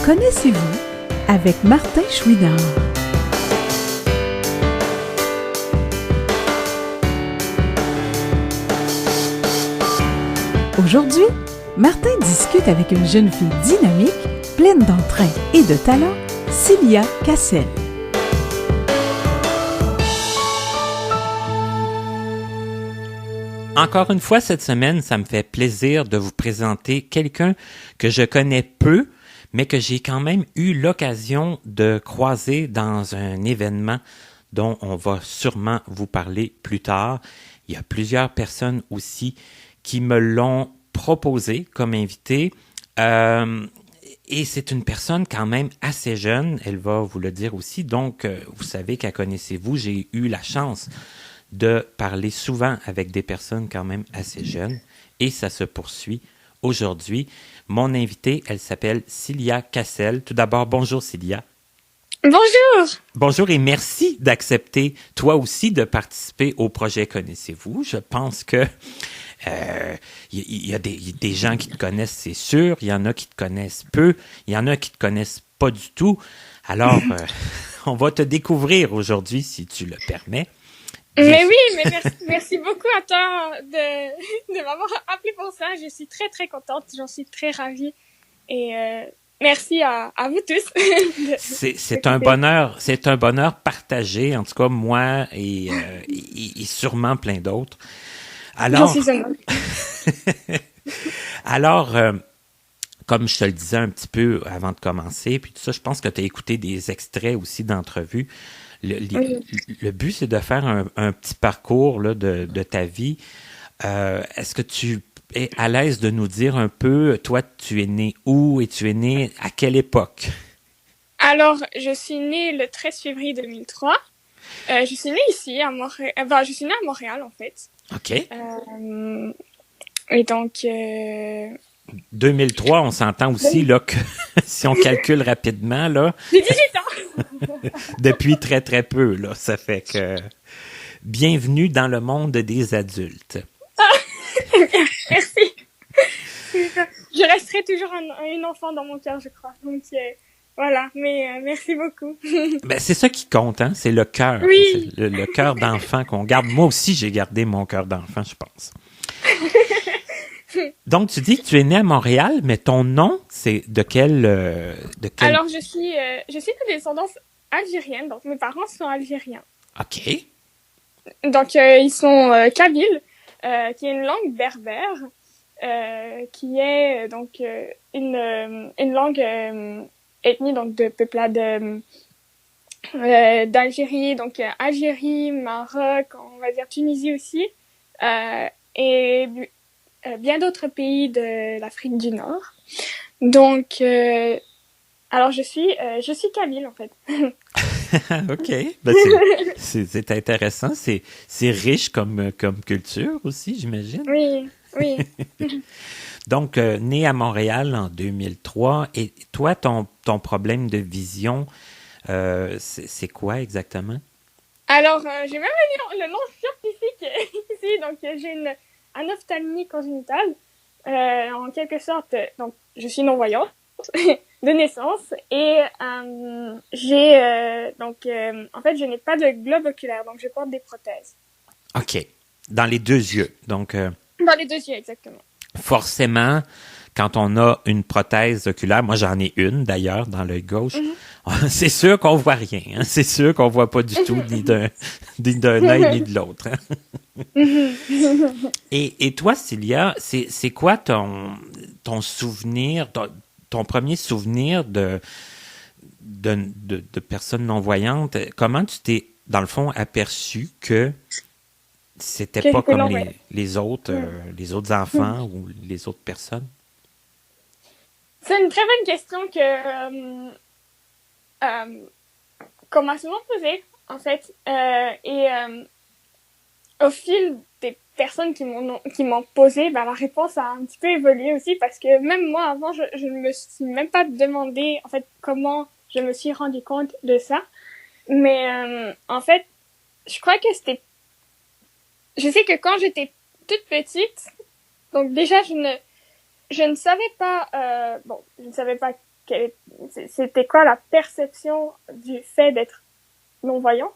Connaissez-vous avec Martin Chouinard. Aujourd'hui, Martin discute avec une jeune fille dynamique, pleine d'entrain et de talent, Cilia Cassel. Encore une fois, cette semaine, ça me fait plaisir de vous présenter quelqu'un que je connais peu, mais que j'ai quand même eu l'occasion de croiser dans un événement dont on va sûrement vous parler plus tard. Il y a plusieurs personnes aussi qui me l'ont proposé comme invité. Et c'est une personne quand même assez jeune, elle va vous le dire aussi. Donc, vous savez qu'à Connaissez-vous, j'ai eu la chance de parler souvent avec des personnes quand même assez jeunes. Et ça se poursuit aujourd'hui. Mon invitée, elle s'appelle Cilia Cassel. Tout d'abord, bonjour Cilia. Bonjour! Bonjour et merci d'accepter, toi aussi, de participer au projet Connaissez-vous. Je pense que il y a des gens qui te connaissent, c'est sûr. Il y en a qui te connaissent peu. Il y en a qui te connaissent pas du tout. Alors, on va te découvrir aujourd'hui, si tu le permets. Mais oui, mais merci beaucoup à toi de m'avoir appelé pour ça. Je suis très, très contente. J'en suis très ravie. Et merci à vous tous. C'est un bonheur partagé, en tout cas moi et sûrement plein d'autres. Alors, j'en suis heureuse. alors, comme je te le disais un petit peu avant de commencer, puis tout ça, je pense que tu as écouté des extraits aussi d'entrevues. Le but, c'est de faire un petit parcours là, de ta vie. Est-ce que tu es à l'aise de nous dire un peu, toi, tu es né où et tu es né à quelle époque? Alors, je suis née le 13 février 2003. Je suis née ici, à Montréal. Je suis née à Montréal, en fait. OK. Et donc... 2003, on s'entend aussi là que si on calcule rapidement, là... J'ai 18 ans! Depuis très, très peu, là. Ça fait que... Bienvenue dans le monde des adultes. Merci! Je resterai toujours un enfant dans mon cœur, je crois. Donc, voilà. Mais merci beaucoup. Ben, c'est ça qui compte, hein? C'est le cœur. Oui! C'est le cœur d'enfant qu'on garde. Moi aussi, j'ai gardé mon cœur d'enfant, je pense. Donc, tu dis que tu es né à Montréal, mais ton nom, c'est de quel... Alors, je suis de descendance algérienne, donc mes parents sont algériens. OK. Donc, ils sont kabyles, qui est une langue berbère, qui est donc une langue ethnie, donc de peuplade d'Algérie, donc Algérie, Maroc, on va dire Tunisie aussi, et bien d'autres pays de l'Afrique du Nord. Donc, alors je suis kabyle en fait. OK. Ben, c'est intéressant. C'est riche comme culture aussi, j'imagine. Oui, oui. Donc, né à Montréal en 2003. Et toi, ton problème de vision, c'est quoi exactement? Alors, j'ai même le nom scientifique ici. Donc, j'ai une anophtalmie congénitale. En quelque sorte, donc, je suis non-voyante de naissance et en fait, je n'ai pas de globe oculaire, donc je porte des prothèses. OK. Dans les deux yeux. Donc, dans les deux yeux, exactement. Forcément, quand on a une prothèse oculaire, moi j'en ai une d'ailleurs dans l'œil gauche, c'est sûr qu'on voit rien. Hein? C'est sûr qu'on voit pas du tout ni d'un œil ni de l'autre. Hein? Et toi, Cilia, c'est quoi ton souvenir, ton premier souvenir de personne non-voyante? Comment tu t'es, dans le fond, aperçu que c'était pas comme les autres enfants ou les autres personnes? C'est une très bonne question qu'on m'a souvent posée, en fait. Au fil des personnes qui m'ont posé, ben, la réponse a un petit peu évolué aussi parce que même moi, avant, je ne me suis même pas demandé, en fait, comment je me suis rendu compte de ça. Mais en fait, je crois que je sais que quand j'étais toute petite, donc déjà je ne savais pas je ne savais pas c'était quoi la perception du fait d'être non-voyant.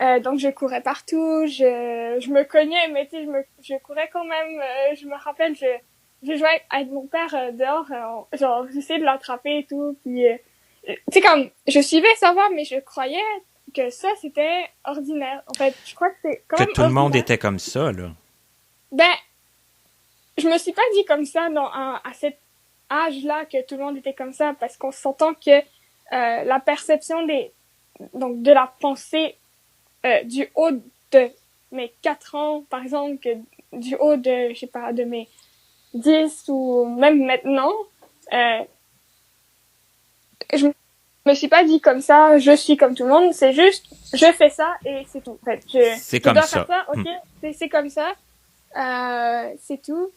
Donc je courais partout, je me cognais, mais tu sais, je courais quand même. Je me rappelle, je jouais avec mon père dehors, genre j'essayais de l'attraper et tout, puis tu sais comme je suivais sa voie, mais je croyais que ça c'était ordinaire. En fait, je crois que c'est quand Que même tout le monde ordinaire. était comme ça, là. Ben, je me suis pas dit comme ça à cet âge-là que tout le monde était comme ça, parce qu'on s'entend que la perception donc de la pensée du haut de mes 4 ans, par exemple, que du haut de, je sais pas, de mes 10 ou même maintenant, je me suis pas dit comme ça, je suis comme tout le monde, c'est juste, je fais ça et c'est tout. En fait, C'est je comme dois ça. faire ça, ok, c'est comme ça, c'est tout.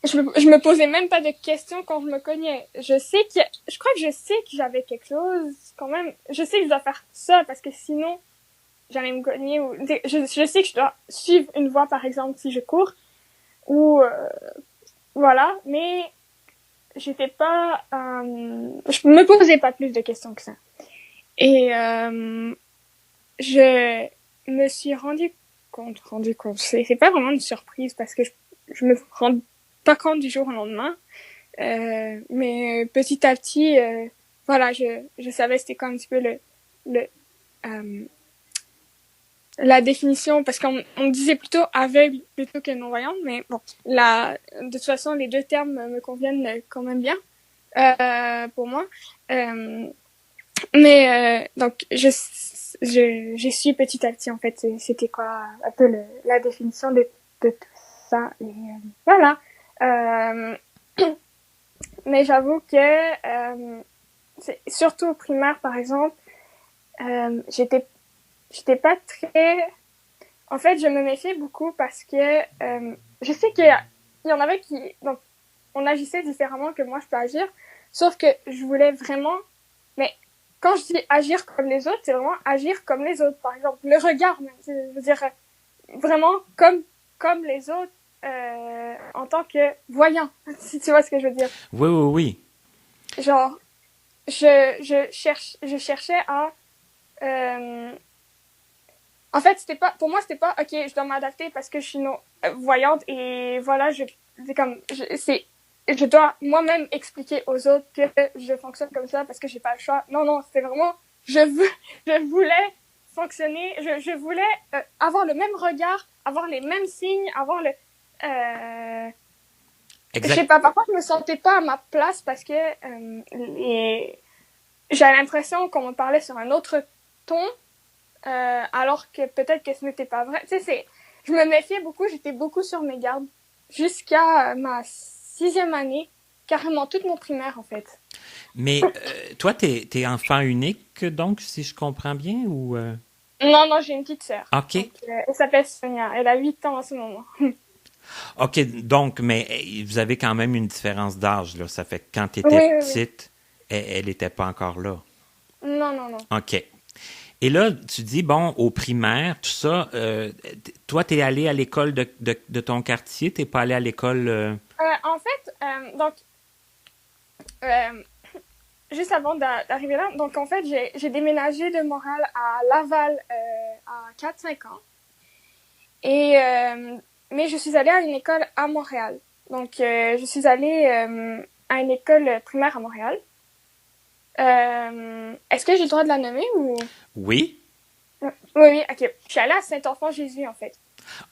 Je me posais même pas de questions quand je me cognais. Je crois que je sais que j'avais quelque chose, quand même. Je sais que je dois faire ça parce que sinon, j'allais me cogner ou, je sais que je dois suivre une voie, par exemple, si je cours ou, voilà. Mais j'étais pas, je me posais pas plus de questions que ça. Et, je me suis rendu compte, c'est pas vraiment une surprise parce que je me rends pas compte du jour au lendemain. Mais petit à petit, voilà, je savais c'était quoi un petit peu la définition, parce qu'on me disait plutôt aveugle plutôt que non-voyante, mais bon, de toute façon, les deux termes me conviennent quand même bien, pour moi. Mais donc, j'ai su petit à petit, en fait, c'était quoi un peu la définition de tout ça. Et voilà. Mais j'avoue que surtout au primaire, par exemple, j'étais pas très. En fait, je me méfiais beaucoup parce que je sais qu'il y en avait qui, donc, on agissait différemment que moi je peux agir. Sauf que je voulais vraiment. Mais quand je dis agir comme les autres, c'est vraiment agir comme les autres. Par exemple, le regard, même, je veux dire vraiment comme les autres. En tant que voyant, si tu vois ce que je veux dire. Oui, oui, oui. Genre, je cherchais à, en fait, pour moi, c'était pas, ok, je dois m'adapter parce que je suis voyante et voilà, je dois moi-même expliquer aux autres que je fonctionne comme ça parce que j'ai pas le choix. Non, c'était vraiment, je voulais fonctionner, je voulais avoir le même regard, avoir les mêmes signes, avoir je sais pas, parfois je me sentais pas à ma place parce que j'avais l'impression qu'on me parlait sur un autre ton, alors que peut-être que ce n'était pas vrai. Tu sais, je me méfiais beaucoup, j'étais beaucoup sur mes gardes jusqu'à ma 6e année, carrément toute mon primaire en fait. Mais toi, t'es enfant unique, donc, si je comprends bien, ou... Non, j'ai une petite sœur. OK. Donc, elle s'appelle Sonia, elle a 8 ans en ce moment. OK, donc, mais vous avez quand même une différence d'âge, là. Ça fait que quand tu étais petite, oui. Elle n'était pas encore là. Non. OK. Et là, tu dis, bon, au primaire, tout ça, toi, tu es allé à l'école de ton quartier, tu n'es pas allé à l'école... En fait, donc, juste avant d'arriver là, donc en fait, j'ai déménagé de Montréal à Laval à 4-5 ans. Et... mais je suis allée à une école à Montréal. Donc, je suis allée à une école primaire à Montréal. Est-ce que j'ai le droit de la nommer ou... Oui. Oui, ok. Je suis allée à Saint-Enfant-Jésus, en fait.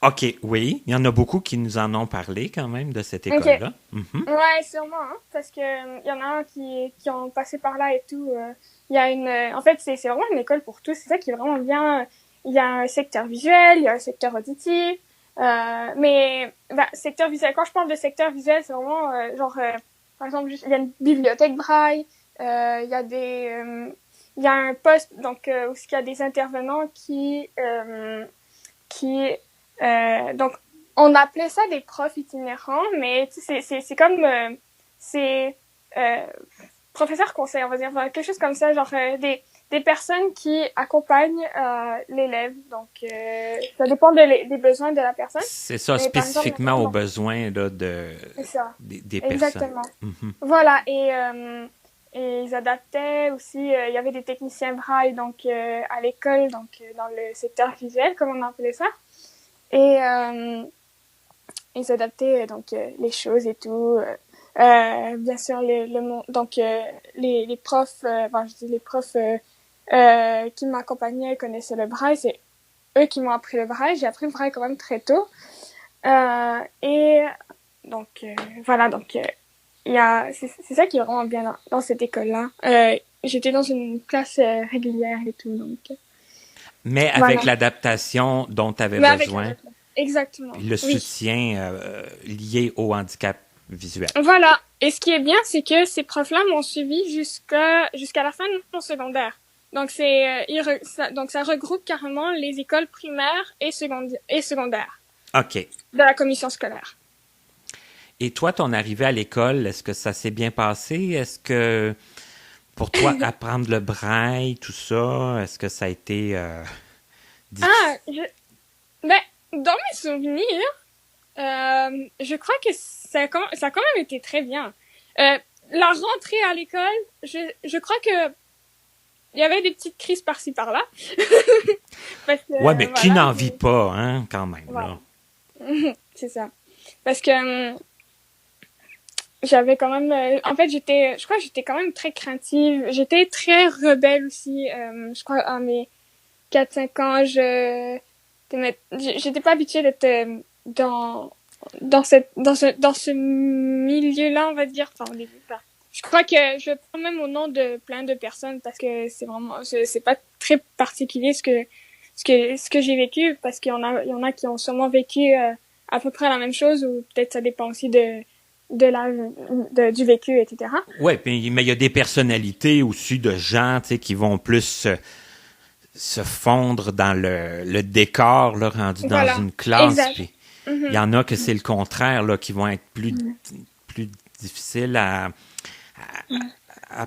OK, oui. Il y en a beaucoup qui nous en ont parlé quand même de cette école-là. Okay. Ouais, sûrement, hein, parce que y en a qui ont passé par là et tout. Il y a en fait, c'est vraiment une école pour tous. C'est ça qui est vraiment bien. Il y a un secteur visuel, il y a un secteur auditif. Mais secteur visuel, quand je parle de secteur visuel, c'est vraiment par exemple, il y a une bibliothèque braille, il y a il y a un poste donc où il y a des intervenants qui donc on appelait ça des profs itinérants, mais c'est comme professeurs conseils, on va dire, quelque chose comme ça, genre des personnes qui accompagnent l'élève. Donc, ça dépend des besoins de la personne. C'est ça, Mais spécifiquement par exemple, aux besoins là, c'est ça. des personnes. Exactement. Mhm. Voilà, et ils adaptaient aussi, il y avait des techniciens braille donc à l'école, donc dans le secteur visuel, comme on appelait ça. Et ils adaptaient donc les choses et tout. Bien sûr, donc les profs, enfin, je dis les profs qui m'accompagnaient connaissaient le braille. C'est eux qui m'ont appris le braille. J'ai appris le braille quand même très tôt. Et donc voilà, donc c'est ça qui est vraiment bien dans cette école-là. J'étais dans une classe régulière et tout, donc. Mais Voilà. avec l'adaptation dont tu avais Mais besoin, exactement. puis le Oui. soutien lié au handicap visuel. Voilà. Et ce qui est bien, c'est que ces profs-là m'ont suivi jusqu'à la fin de mon secondaire. Donc donc ça regroupe carrément les écoles primaires et secondaires OK. de la commission scolaire. Et toi, ton arrivée à l'école, est-ce que ça s'est bien passé? Est-ce que pour toi, apprendre le braille, tout ça, est-ce que ça a été difficile? Ben, dans mes souvenirs, je crois que ça a quand même été très bien. La rentrée à l'école, je crois que il y avait des petites crises par-ci par-là. Parce que, Ouais, mais qui voilà, n'en vit pas, hein, quand même, voilà. là. C'est ça. Parce que j'avais quand même en fait je crois que j'étais quand même très craintive, j'étais très rebelle aussi, je crois à mes 4-5 ans, j'étais pas habituée d'être dans ce milieu-là, on va dire, enfin au début. Enfin, je crois que je prends même au nom de plein de personnes parce que c'est pas très particulier ce que j'ai vécu, parce qu'il y en a qui ont sûrement vécu à peu près la même chose, ou peut-être ça dépend aussi du vécu, etc. Ouais, mais il y a des personnalités aussi de gens, tu sais, qui vont plus se fondre dans le décor, là, rendu dans Voilà. une classe. Exact. Puis il y en a que c'est le contraire, là, qui vont être plus difficiles à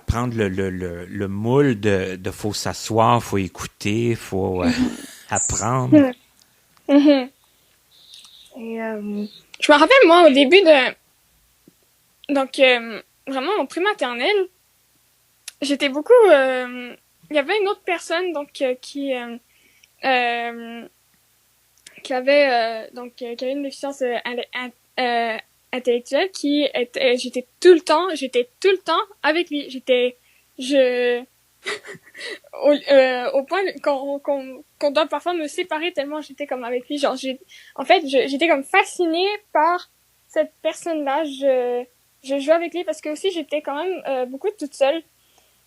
prendre le moule de faut s'asseoir, faut écouter, faut apprendre. Mhm. Et je me rappelle, moi, au début donc vraiment en pré-maternelle, j'étais beaucoup il y avait une autre personne donc qui avait une déficience intellectuelle, j'étais tout le temps avec lui. Au point qu'on doit parfois me séparer tellement j'étais comme avec lui. Genre j'étais comme fascinée par cette personne-là. Je jouais avec lui parce que aussi j'étais quand même beaucoup toute seule.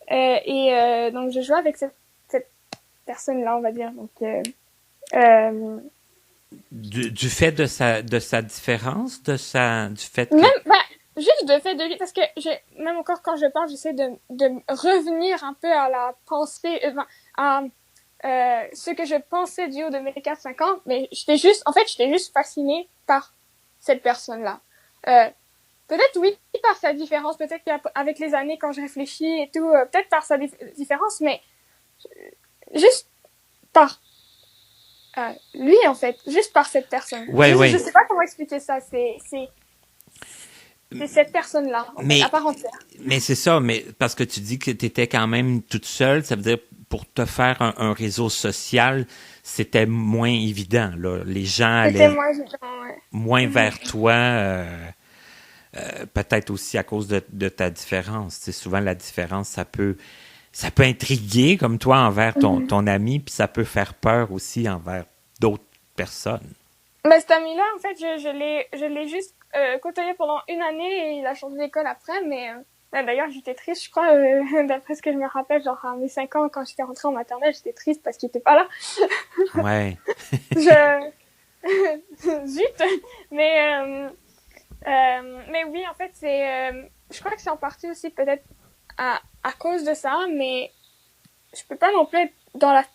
Donc je jouais avec cette personne-là, on va dire. Donc Du fait de sa différence, du fait que... même juste de fait de lui, parce que même encore quand je parle, j'essaie de revenir un peu à la pensée, à ce que je pensais du haut de mes 4-5 ans, mais j'étais juste fascinée par cette personne-là. Peut-être oui, par sa différence, peut-être qu'avec les années, quand je réfléchis et tout, peut-être par sa différence, mais juste par lui, en fait, juste par cette personne. Ouais. Je sais pas comment expliquer ça, c'est cette personne-là, en fait, à part entière. Mais c'est ça, mais parce que tu dis que tu étais quand même toute seule, ça veut dire pour te faire un réseau social, c'était moins évident, là. Les gens allaient moins vers toi, peut-être aussi à cause de ta différence. Tu sais, souvent, la différence, ça peut intriguer, comme toi, envers ton ami, puis ça peut faire peur aussi envers d'autres personnes. Mais cet ami-là, en fait, je l'ai juste côtoyé pendant une année et il a changé d'école après, mais d'ailleurs, j'étais triste, je crois, d'après ce que je me rappelle, genre à mes 5 ans, quand j'étais rentrée en maternelle, j'étais triste parce qu'il était pas là. Ouais. Zut! Mais oui, en fait, je crois que c'est en partie aussi peut-être à cause de ça, mais je peux pas non plus être dans la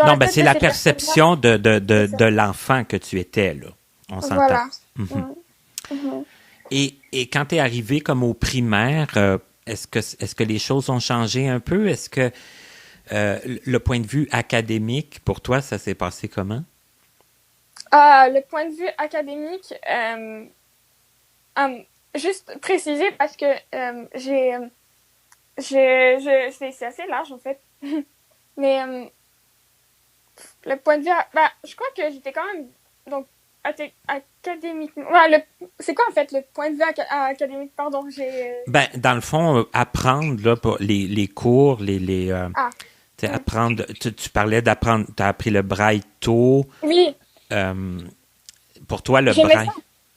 non, ben c'est la perception de l'enfant que tu étais, là. On s'entend. Voilà. Et quand tu es arrivé comme au primaire, est-ce que les choses ont changé un peu? Est-ce que le point de vue académique, pour toi, ça s'est passé comment? Le point de vue académique, juste préciser parce que c'est assez large en fait. Mais le point de vue, je crois que j'étais quand même donc académiquement. C'est quoi en fait le point de vue académique? Pardon, Dans le fond, apprendre là pour les cours, apprendre. Tu parlais d'apprendre. T'as appris le braille tôt. Oui. Pour toi, le J'aimais braille. Ça.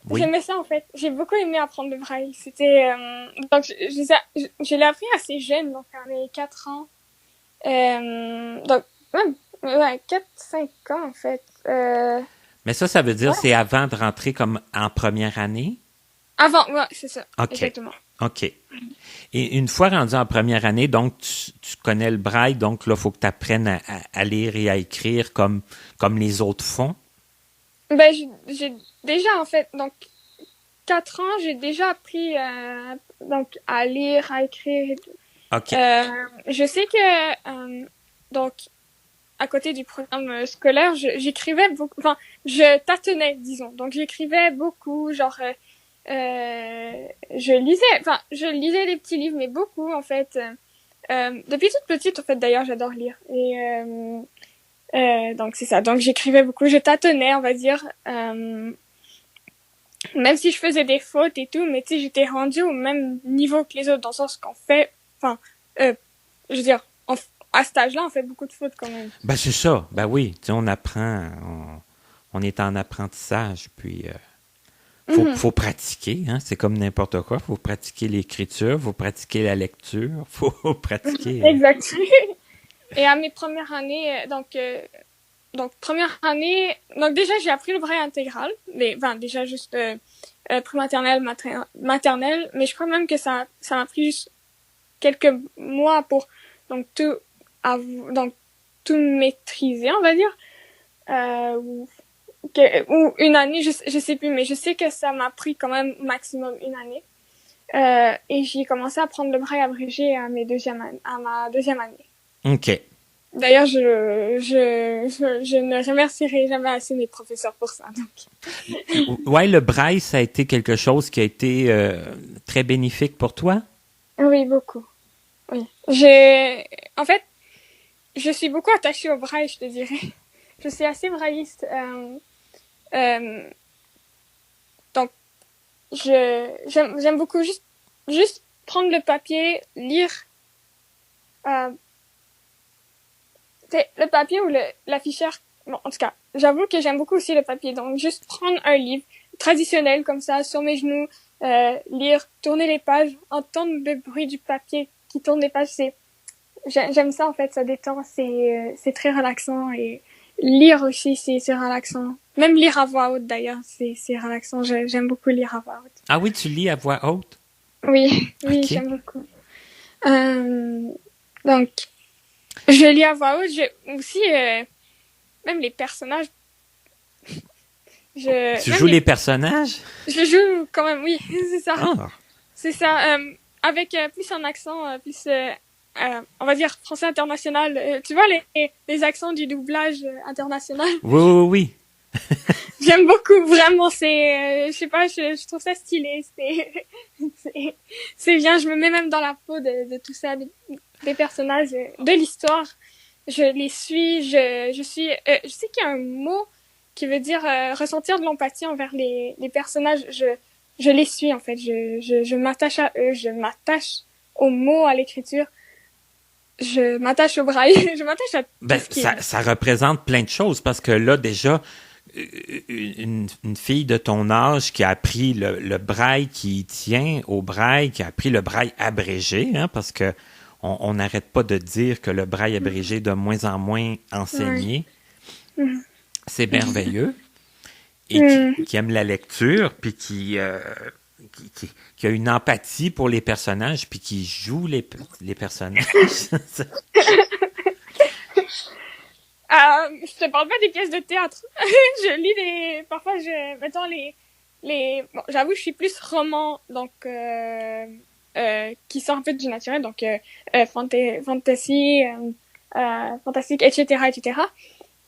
Oui. J'aimais ça en fait. J'ai beaucoup aimé apprendre le braille. C'était donc je l'ai appris assez jeune, donc à mes 4 ans. Donc même 4-5 ans en fait. Mais ça veut dire c'est avant de rentrer comme en première année? Avant, ouais, c'est ça. OK. Exactement. OK. Et une fois rendu en première année, donc tu connais le braille, donc là, il faut que tu apprennes à lire et à écrire comme les autres font. Ben, j'ai déjà, en fait, donc, 4 ans, j'ai déjà appris donc, à lire, à écrire et tout. OK. Je sais que, donc, à côté du programme scolaire, j'écrivais beaucoup, enfin, je tâtonnais, disons. Donc, j'écrivais beaucoup, genre, je lisais des petits livres, mais beaucoup, en fait. Depuis toute petite, en fait, d'ailleurs, j'adore lire. Et, donc, c'est ça. Donc, j'écrivais beaucoup, je tâtonnais, on va dire. Même si je faisais des fautes et tout, mais tu sais, j'étais rendue au même niveau que les autres, dans le sens qu'on fait, enfin, je veux dire, à cet âge-là, on fait beaucoup de fautes quand même. Ben, c'est ça. Ben oui. Tu sais, on apprend, on est en apprentissage, puis faut pratiquer, hein. C'est comme n'importe quoi. Faut pratiquer l'écriture, faut pratiquer la lecture, faut pratiquer. Exact. Et à mes premières années, donc première année, donc déjà j'ai appris le braille intégral, mais enfin déjà juste prématernelle, maternelle, mais je crois même que ça m'a pris juste quelques mois pour donc tout maîtriser, on va dire, ou une année, je sais plus, mais je sais que ça m'a pris quand même maximum une année. Et j'ai commencé à apprendre le braille abrégé à ma deuxième année. OK. D'ailleurs, je ne remercierai jamais assez mes professeurs pour ça. Donc. Ouais, le braille, ça a été quelque chose qui a été très bénéfique pour toi? Oui, beaucoup. Oui. En fait, je suis beaucoup attachée au braille, je te dirais. Je suis assez brailliste. Donc, j'aime beaucoup juste prendre le papier, lire. Le papier ou l'afficheur. Bon, en tout cas, j'avoue que j'aime beaucoup aussi le papier. Donc, juste prendre un livre traditionnel comme ça, sur mes genoux, lire, tourner les pages, entendre le bruit du papier qui tourne les pages, j'aime ça en fait, ça détend, c'est très relaxant et lire aussi, c'est relaxant. Même lire à voix haute d'ailleurs, c'est relaxant. J'aime beaucoup lire à voix haute. Ah oui, tu lis à voix haute? Oui, Okay. J'aime beaucoup. Donc, je lis à voix haute. Aussi, même les personnages. Tu joues les personnages? Je les joue quand même, oui, c'est ça. Ah. C'est ça. Avec plus un accent, plus, on va dire, français international. Tu vois les accents du doublage international? Oui. J'aime beaucoup, vraiment. Je sais pas, je trouve ça stylé. C'est bien. Je me mets même dans la peau de tout ça, des personnages, de l'histoire. Je les suis. Je sais qu'il y a un mot qui veut dire ressentir de l'empathie envers les personnages. Je les suis en fait. Je m'attache à eux. Je m'attache aux mots, à l'écriture. Je m'attache au braille. Je m'attache à tout ce qui est. Ça représente plein de choses parce que là déjà une fille de ton âge qui a appris le braille qui tient au braille, qui a appris le braille abrégé, hein, parce que on n'arrête pas de dire que le braille abrégé est de moins en moins enseigné. C'est merveilleux. Et qui aime la lecture, puis qui a une empathie pour les personnages, puis qui joue les personnages. Je te parle pas des pièces de théâtre. Je lis parfois, mettons bon, j'avoue, je suis plus roman, donc, qui sort un peu du naturel, donc fantasy, fantastique, etc., etc.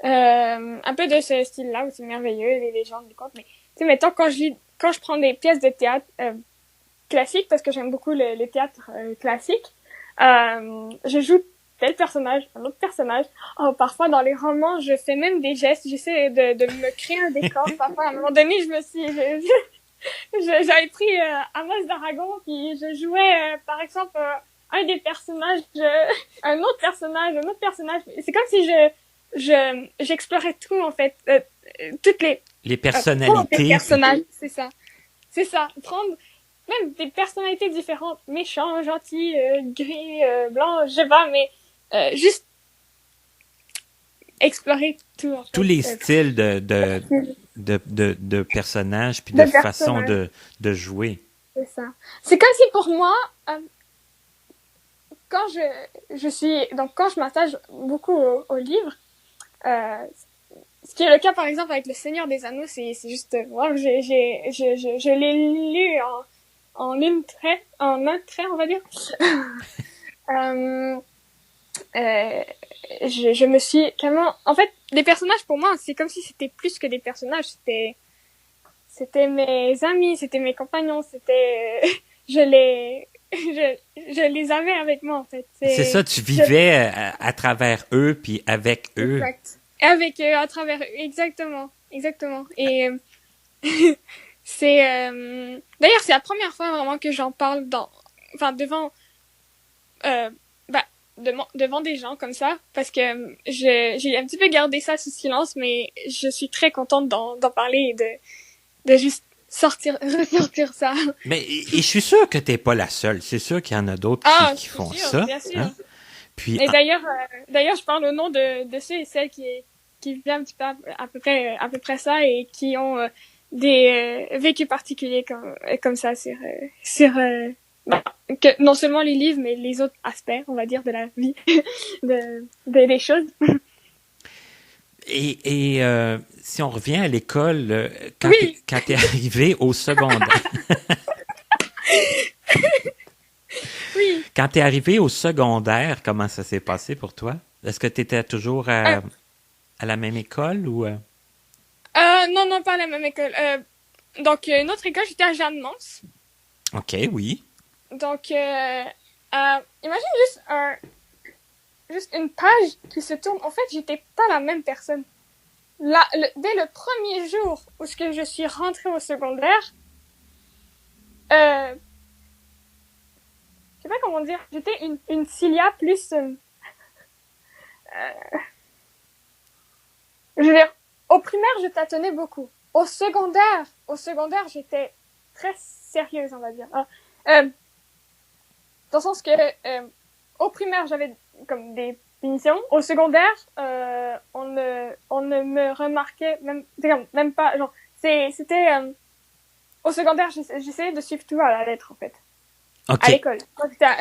Un peu de ce style-là où c'est merveilleux, les légendes, les contes. Mais tu sais, mettons quand je prends des pièces de théâtre classiques, parce que j'aime beaucoup les théâtres classiques, je joue tel personnage, un autre personnage. Oh, parfois dans les romans, je fais même des gestes, j'essaie de me créer un décor. Parfois, à un moment donné, j'avais pris Amos d'Aragon, puis je jouais, par exemple, un des personnages, un autre personnage. C'est comme si j'explorais tout, en fait, toutes les personnalités. Les personnages, c'est ça. C'est ça. Prendre même des personnalités différentes, méchants, gentils, gris, blancs, je sais pas, mais juste explorer tout, en fait. Tous les styles de personnages puis de façon de jouer. C'est ça. C'est comme si pour moi, quand quand je m'attache beaucoup au livre, ce qui est le cas par exemple avec Le Seigneur des Anneaux, c'est juste wow, je l'ai lu en un trait, on va dire. Je me suis tellement, en fait, les personnages pour moi, c'est comme si c'était plus que des personnages, c'était mes amis, c'était mes compagnons, je les avais avec moi, en fait. C'est ça, tu vivais à travers eux puis avec eux. Exact. Avec eux, à travers eux, exactement. Et d'ailleurs, c'est la première fois vraiment que j'en parle devant des gens comme ça, parce que j'ai un petit peu gardé ça sous silence, mais je suis très contente d'en parler et de juste ressortir ça. Mais et je suis sûre que t'es pas la seule. C'est sûr qu'il y en a d'autres qui font ça. Bien sûr. Hein? Puis, et d'ailleurs, je parle au nom de ceux et celles qui vivent un petit peu à peu près ça et qui ont des vécus particuliers comme ça sur que non seulement les livres mais les autres aspects, on va dire, de la vie, des choses. Et si on revient à l'école, quand t'es arrivé au secondaire. Oui. Quand t'es arrivé au secondaire, comment ça s'est passé pour toi? Est-ce que t'étais toujours à la même école ou? Non, pas à la même école. Donc, une autre école, j'étais à Jeanne-Mance. OK, oui. Donc, imagine juste une page qui se tourne. En fait, j'étais pas la même personne. Là, dès le premier jour où je suis rentrée au secondaire, je sais pas comment dire, j'étais une Cilia plus... je veux dire, au primaire, je tâtonnais beaucoup. Au secondaire, j'étais très sérieuse, on va dire. Dans le sens que, au primaire, j'avais comme des punitions. Au secondaire, on ne me remarquait même pas, genre, c'était, au secondaire, j'essayais de suivre tout à la lettre, en fait. OK. À l'école.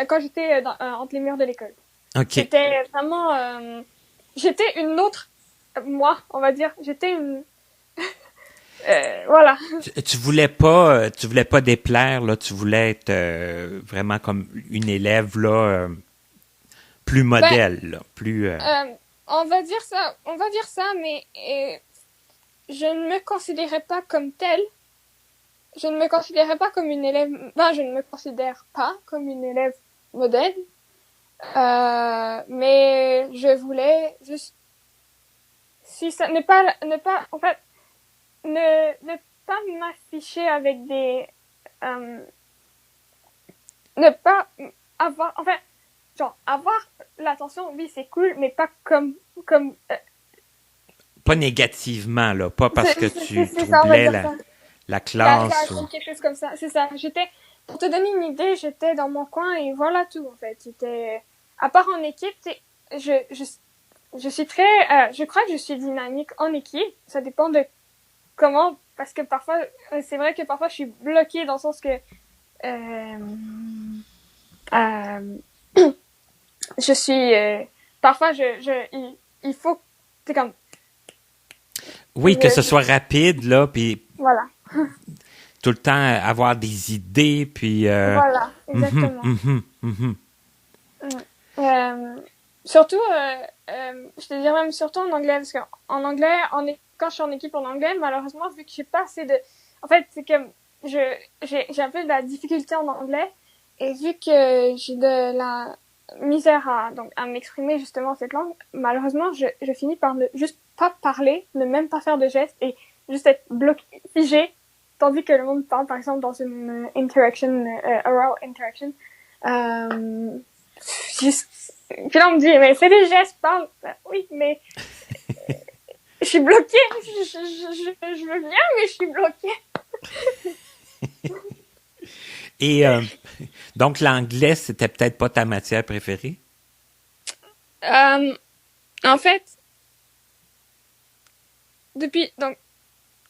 Quand j'étais entre les murs de l'école. OK. C'était vraiment, j'étais une autre, moi, on va dire. J'étais une, voilà. Tu voulais pas déplaire, là. Tu voulais être vraiment comme une élève, là, plus modèle, là. Plus. On va dire ça, mais je ne me considérais pas comme telle. Je ne me considérais pas comme une élève. Ben, je ne me considère pas comme une élève modèle. Mais je voulais juste, si ça ne pas en fait, ne pas m'afficher avec des, ne pas avoir, en fait, genre avoir l'attention, oui c'est cool, mais pas comme pas négativement, là, pas parce que tu ça, troublais la classe. Quelque chose comme ça, c'est ça. Pour te donner une idée, j'étais dans mon coin et voilà tout, en fait. À part en équipe, je suis très, je crois que je suis dynamique en équipe. Ça dépend de comment, parce que parfois, c'est vrai que parfois je suis bloquée dans le sens que, je suis, parfois il faut, c'est comme, oui, que ce soit rapide, là, puis voilà. tout le temps avoir des idées, puis... Voilà, exactement. Surtout, je te dirais même surtout en anglais, parce qu'en anglais, quand je suis en équipe en anglais, malheureusement, vu que j'ai pas assez de... En fait, c'est que j'ai un peu de la difficulté en anglais, et vu que j'ai de la misère à m'exprimer justement cette langue, malheureusement, je finis par ne juste pas parler, ne même pas faire de gestes, et juste être bloqué, figé, tandis que le monde parle, par exemple, dans une oral interaction, juste... Puis là, on me dit, mais fais des gestes, parle. Ben, oui, mais je suis bloquée. Je veux bien, mais je suis bloquée. Et donc, l'anglais, c'était peut-être pas ta matière préférée? En fait, donc,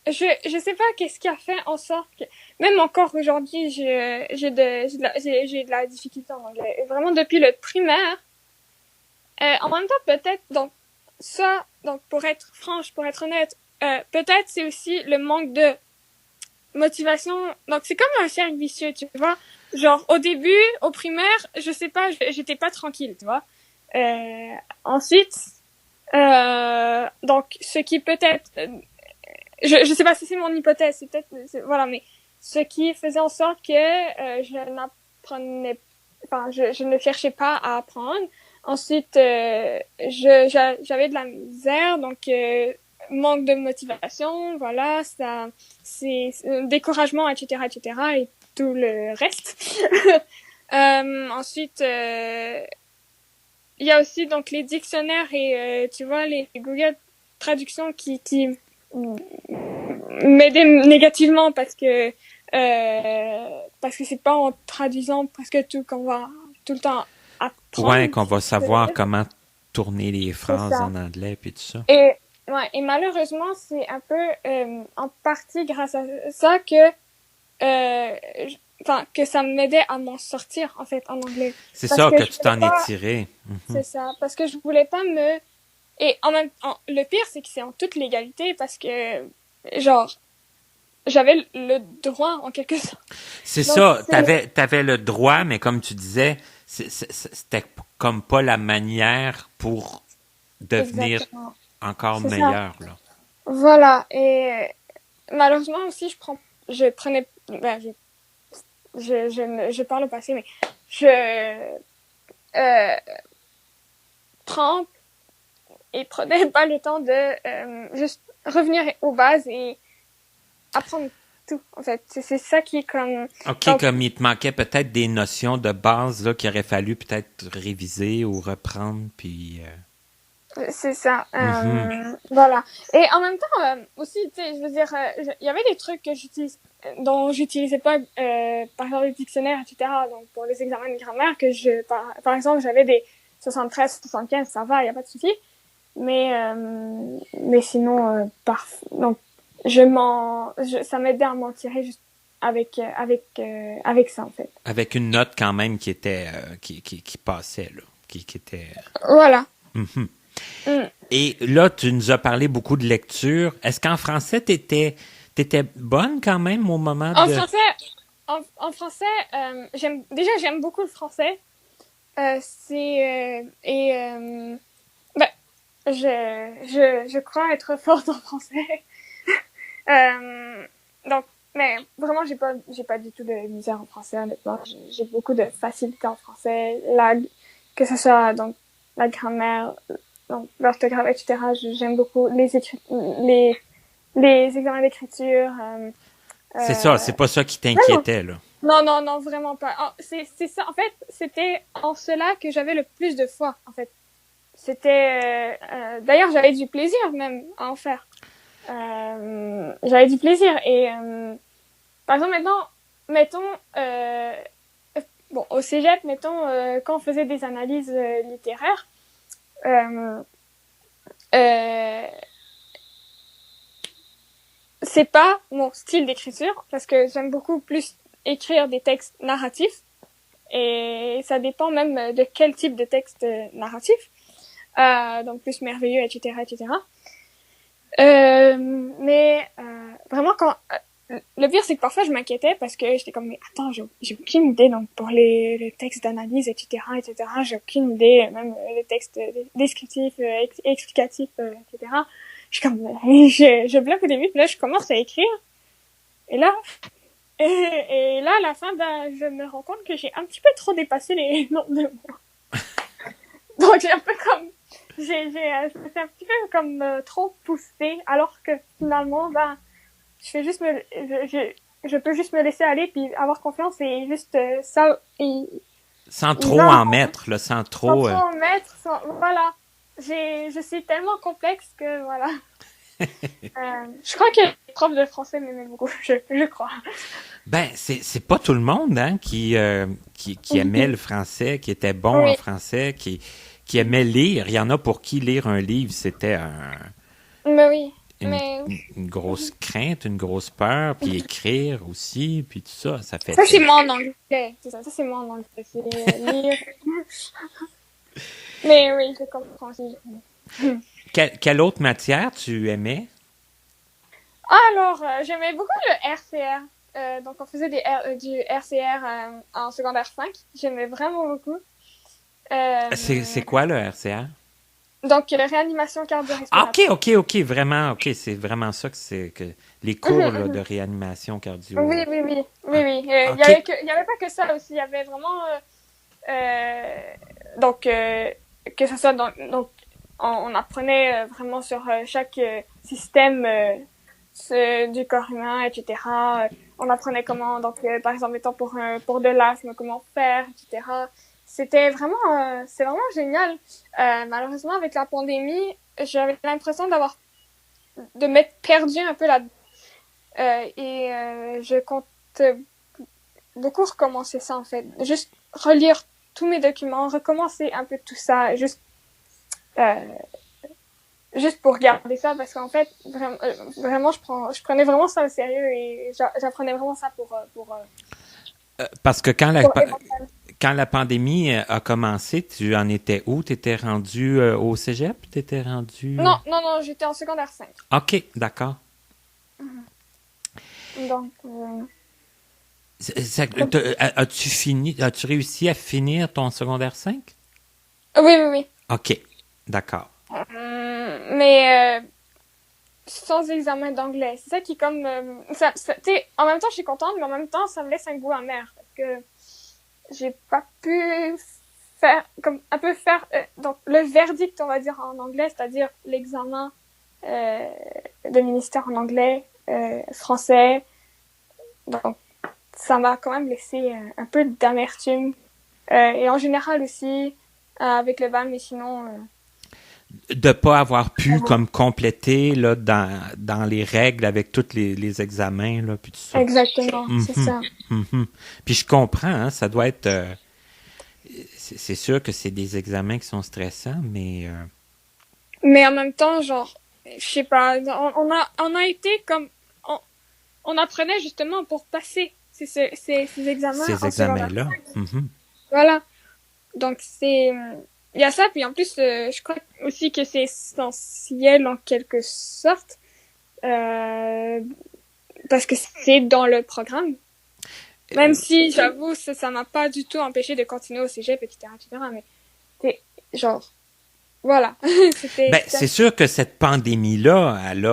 je sais pas qu'est-ce qui a fait en sorte que, même encore aujourd'hui, j'ai de la difficulté en anglais. Et vraiment, depuis le primaire, en même temps, peut-être, donc, pour être franche, pour être honnête, peut-être c'est aussi le manque de motivation. Donc, c'est comme un cercle vicieux, tu vois. Genre, au début, au primaire, je sais pas, j'étais pas tranquille, tu vois. Ensuite, donc, ce qui peut-être, je sais pas si c'est mon hypothèse, c'est peut-être, voilà, mais ce qui faisait en sorte que je n'apprenais, enfin, je ne cherchais pas à apprendre. Ensuite, j'avais de la misère, donc manque de motivation, voilà, ça, c'est découragement, etc., etc., et tout le reste. Ensuite, il y a aussi donc les dictionnaires et tu vois les Google Traductions qui m'aidaient négativement parce que c'est pas en traduisant presque tout qu'on va tout le temps apprendre. Ouais, qu'on va savoir comment tourner les phrases en anglais puis tout ça. Et malheureusement, c'est un peu en partie grâce à ça que que ça m'aidait à m'en sortir en fait en anglais. C'est ça que tu t'en es tiré. C'est ça, parce que je voulais pas me... Et en même temps, le pire, c'est que c'est en toute légalité parce que, genre, j'avais le droit en quelque sorte. C'est ça, t'avais le droit, mais comme tu disais, c'était comme pas la manière pour devenir encore meilleur, là. Voilà, et malheureusement aussi, je parle au passé, mais je prends et prenais pas le temps de juste revenir aux bases et apprendre tout, en fait. C'est ça qui est comme... OK, donc, comme il te manquait peut-être des notions de base là qu'il aurait fallu peut-être réviser ou reprendre, puis... C'est ça. Voilà. Et en même temps, aussi, tu sais, je veux dire, il y avait des trucs dont j'utilisais pas, par exemple, les dictionnaires, etc. Donc, pour les examens de grammaire, par exemple, j'avais des 73, 75, ça va, il y a pas de souci. Mais sinon, donc, ça m'aidait à m'en tirer juste avec ça, en fait. Avec une note quand même qui était, qui passait, là. Qui était... Voilà. Et là, tu nous as parlé beaucoup de lecture. Est-ce qu'en français, t'étais bonne quand même au moment en français, j'aime beaucoup le français. Je crois être forte en français. Donc, mais vraiment, j'ai pas du tout de misère en français, honnêtement. J'ai beaucoup de facilité en français. Que ce soit, donc, la grammaire, donc, l'orthographe, etc. J'aime beaucoup les examens d'écriture. C'est ça, c'est pas ça qui t'inquiétait, là. Non, vraiment pas. C'est ça, en fait, c'était en cela que j'avais le plus de foi, en fait. C'était, d'ailleurs, j'avais du plaisir même à en faire. J'avais du plaisir et, par exemple, mettons, au cégep, mettons, quand on faisait des analyses littéraires, c'est pas mon style d'écriture parce que j'aime beaucoup plus écrire des textes narratifs et ça dépend même de quel type de texte narratif, donc plus merveilleux, etc., etc. Mais vraiment quand le pire, c'est que parfois, je m'inquiétais parce que j'étais comme, mais attends, j'ai aucune idée, donc, pour les textes d'analyse, etc., j'ai aucune idée, même les textes descriptifs, explicatifs, etc. Je suis comme, je bloque au début, puis là, je commence à écrire. Et là, à la fin, ben, je me rends compte que j'ai un petit peu trop dépassé les nombres de mots. Donc, j'ai un peu comme, je me suis un petit peu comme trop poussée, alors que finalement, ben, je peux juste me laisser aller puis avoir confiance et juste ça. Sans trop en mettre, là, sans Sans trop. trop en mettre, voilà. Je suis tellement complexe que voilà. Je crois que les profs de français m'aimaient beaucoup, je crois. Ben, c'est pas tout le monde, hein, qui aimait le français, qui était bon en français, qui aimait lire. Il y en a pour qui lire un livre, c'était Mais oui. une grosse crainte, une grosse peur, puis écrire aussi, puis tout ça, ça fait... Ça, c'est moi en anglais. C'est ça c'est moi en anglais. C'est lire. Mais oui, je comprends aussi. Quelle autre matière tu aimais? Alors, j'aimais beaucoup le RCR. Donc, on faisait du RCR en secondaire 5. J'aimais vraiment beaucoup. C'est quoi le RCR? Donc, réanimation cardio-respiratoire. Ah, OK, vraiment, OK, c'est vraiment ça que les cours là, de réanimation cardio. Oui. Okay. Il y avait pas que ça aussi. Il y avait vraiment, que ce soit donc on apprenait vraiment sur chaque système du corps humain, etc. On apprenait comment, donc par exemple, étant pour de l'asthme, comment faire, etc. C'est vraiment génial. Malheureusement, avec la pandémie, j'avais l'impression de m'être perdue un peu là. Je compte beaucoup recommencer ça, en fait. Juste relire tous mes documents, recommencer un peu tout ça, juste pour garder ça, parce qu'en fait, vraiment, je prenais vraiment ça au sérieux et j'apprenais vraiment ça pour parce que quand la pandémie a commencé, tu en étais où? Tu étais rendu au cégep? T'étais rendu... Non, j'étais en secondaire 5. OK, d'accord. Donc... As-tu réussi à finir ton secondaire 5? Oui. OK, d'accord. Mais sans examen d'anglais. C'est ça qui comme... en même temps, je suis contente, mais en même temps, ça me laisse un goût amer. Parce que j'ai pas pu faire... donc, le verdict, on va dire, en anglais, c'est-à-dire l'examen de ministère en anglais, français. Donc, ça m'a quand même laissé un peu d'amertume. Et en général aussi, avec le BAL, mais sinon... de pas avoir pu comme compléter là dans les règles avec tous les examens là puis tout ça. Exactement, c'est ça. Puis je comprends, hein, ça doit être c'est sûr que c'est des examens qui sont stressants, mais en même temps, genre, je sais pas, on a été comme on apprenait justement pour passer ces examens. Ces examens-là. Voilà. Donc il y a ça, puis en plus, je crois aussi que c'est essentiel en quelque sorte, parce que c'est dans le programme. Même si, j'avoue, ça m'a pas du tout empêché de continuer au cégep, etc., mais c'est genre, voilà. C'est sûr que cette pandémie-là, elle